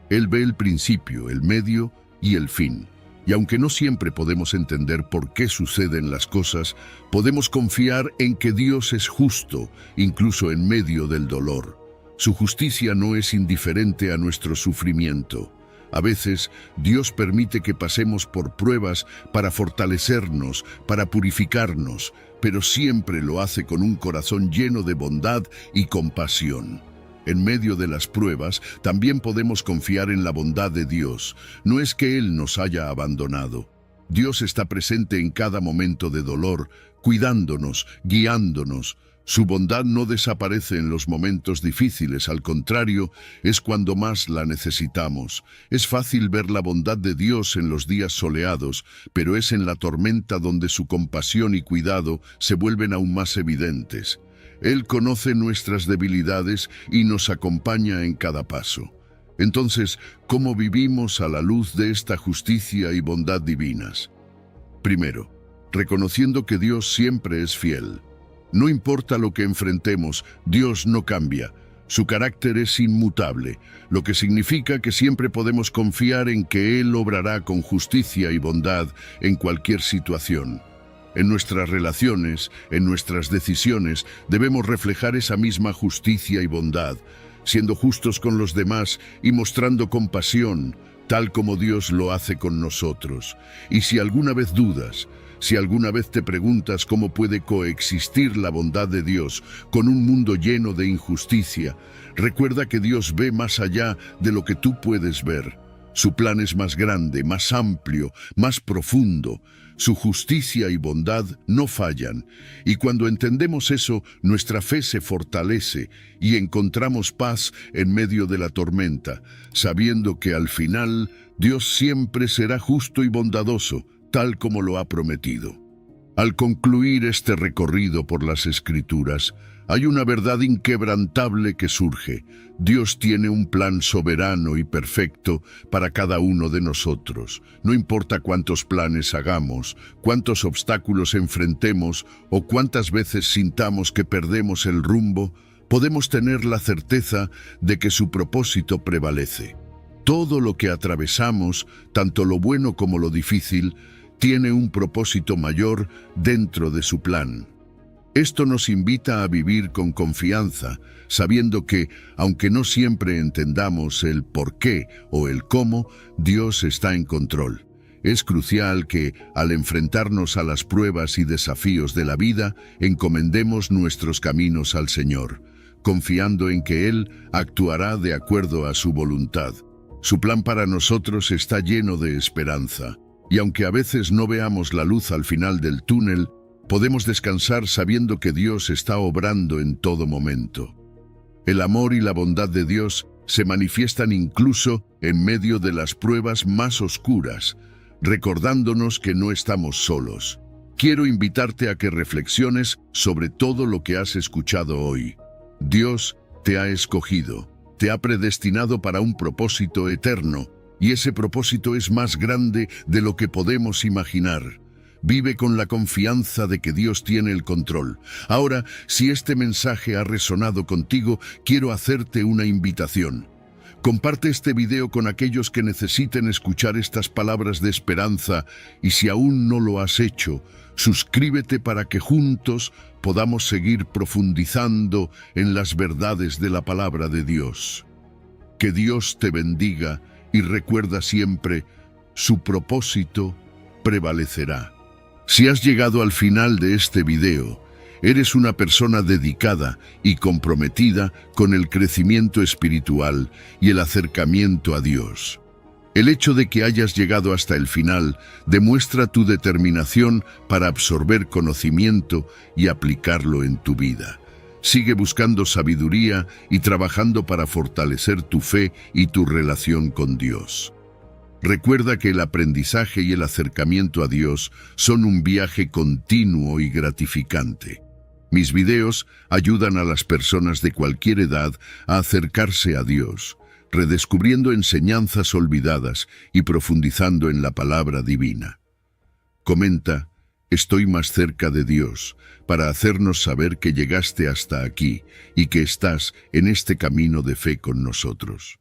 Él ve el principio, el medio y el fin. Y aunque no siempre podemos entender por qué suceden las cosas, podemos confiar en que Dios es justo, incluso en medio del dolor. Su justicia no es indiferente a nuestro sufrimiento. A veces, Dios permite que pasemos por pruebas para fortalecernos, para purificarnos, pero siempre lo hace con un corazón lleno de bondad y compasión. En medio de las pruebas, también podemos confiar en la bondad de Dios. No es que Él nos haya abandonado. Dios está presente en cada momento de dolor, cuidándonos, guiándonos. Su bondad no desaparece en los momentos difíciles, al contrario, es cuando más la necesitamos. Es fácil ver la bondad de Dios en los días soleados, pero es en la tormenta donde su compasión y cuidado se vuelven aún más evidentes. Él conoce nuestras debilidades y nos acompaña en cada paso. Entonces, ¿cómo vivimos a la luz de esta justicia y bondad divinas? Primero, reconociendo que Dios siempre es fiel. No importa lo que enfrentemos, Dios no cambia. Su carácter es inmutable, lo que significa que siempre podemos confiar en que Él obrará con justicia y bondad en cualquier situación. En nuestras relaciones, en nuestras decisiones, debemos reflejar esa misma justicia y bondad, siendo justos con los demás y mostrando compasión, tal como Dios lo hace con nosotros. Y si alguna vez dudas, si alguna vez te preguntas cómo puede coexistir la bondad de Dios con un mundo lleno de injusticia, recuerda que Dios ve más allá de lo que tú puedes ver. Su plan es más grande, más amplio, más profundo. Su justicia y bondad no fallan, y cuando entendemos eso, nuestra fe se fortalece y encontramos paz en medio de la tormenta, sabiendo que al final Dios siempre será justo y bondadoso, tal como lo ha prometido. Al concluir este recorrido por las Escrituras, hay una verdad inquebrantable que surge. Dios tiene un plan soberano y perfecto para cada uno de nosotros. No importa cuántos planes hagamos, cuántos obstáculos enfrentemos o cuántas veces sintamos que perdemos el rumbo, podemos tener la certeza de que su propósito prevalece. Todo lo que atravesamos, tanto lo bueno como lo difícil, tiene un propósito mayor dentro de su plan. Esto nos invita a vivir con confianza, sabiendo que, aunque no siempre entendamos el por qué o el cómo, Dios está en control. Es crucial que, al enfrentarnos a las pruebas y desafíos de la vida, encomendemos nuestros caminos al Señor, confiando en que Él actuará de acuerdo a su voluntad. Su plan para nosotros está lleno de esperanza, y aunque a veces no veamos la luz al final del túnel, podemos descansar sabiendo que Dios está obrando en todo momento. El amor y la bondad de Dios se manifiestan incluso en medio de las pruebas más oscuras, recordándonos que no estamos solos. Quiero invitarte a que reflexiones sobre todo lo que has escuchado hoy. Dios te ha escogido, te ha predestinado para un propósito eterno, y ese propósito es más grande de lo que podemos imaginar. Vive con la confianza de que Dios tiene el control. Ahora, si este mensaje ha resonado contigo, quiero hacerte una invitación. Comparte este video con aquellos que necesiten escuchar estas palabras de esperanza, y si aún no lo has hecho, suscríbete para que juntos podamos seguir profundizando en las verdades de la palabra de Dios. Que Dios te bendiga y recuerda siempre, su propósito prevalecerá. Si has llegado al final de este video, eres una persona dedicada y comprometida con el crecimiento espiritual y el acercamiento a Dios. El hecho de que hayas llegado hasta el final demuestra tu determinación para absorber conocimiento y aplicarlo en tu vida. Sigue buscando sabiduría y trabajando para fortalecer tu fe y tu relación con Dios. Recuerda que el aprendizaje y el acercamiento a Dios son un viaje continuo y gratificante. Mis videos ayudan a las personas de cualquier edad a acercarse a Dios, redescubriendo enseñanzas olvidadas y profundizando en la palabra divina. Comenta, estoy más cerca de Dios, para hacernos saber que llegaste hasta aquí y que estás en este camino de fe con nosotros.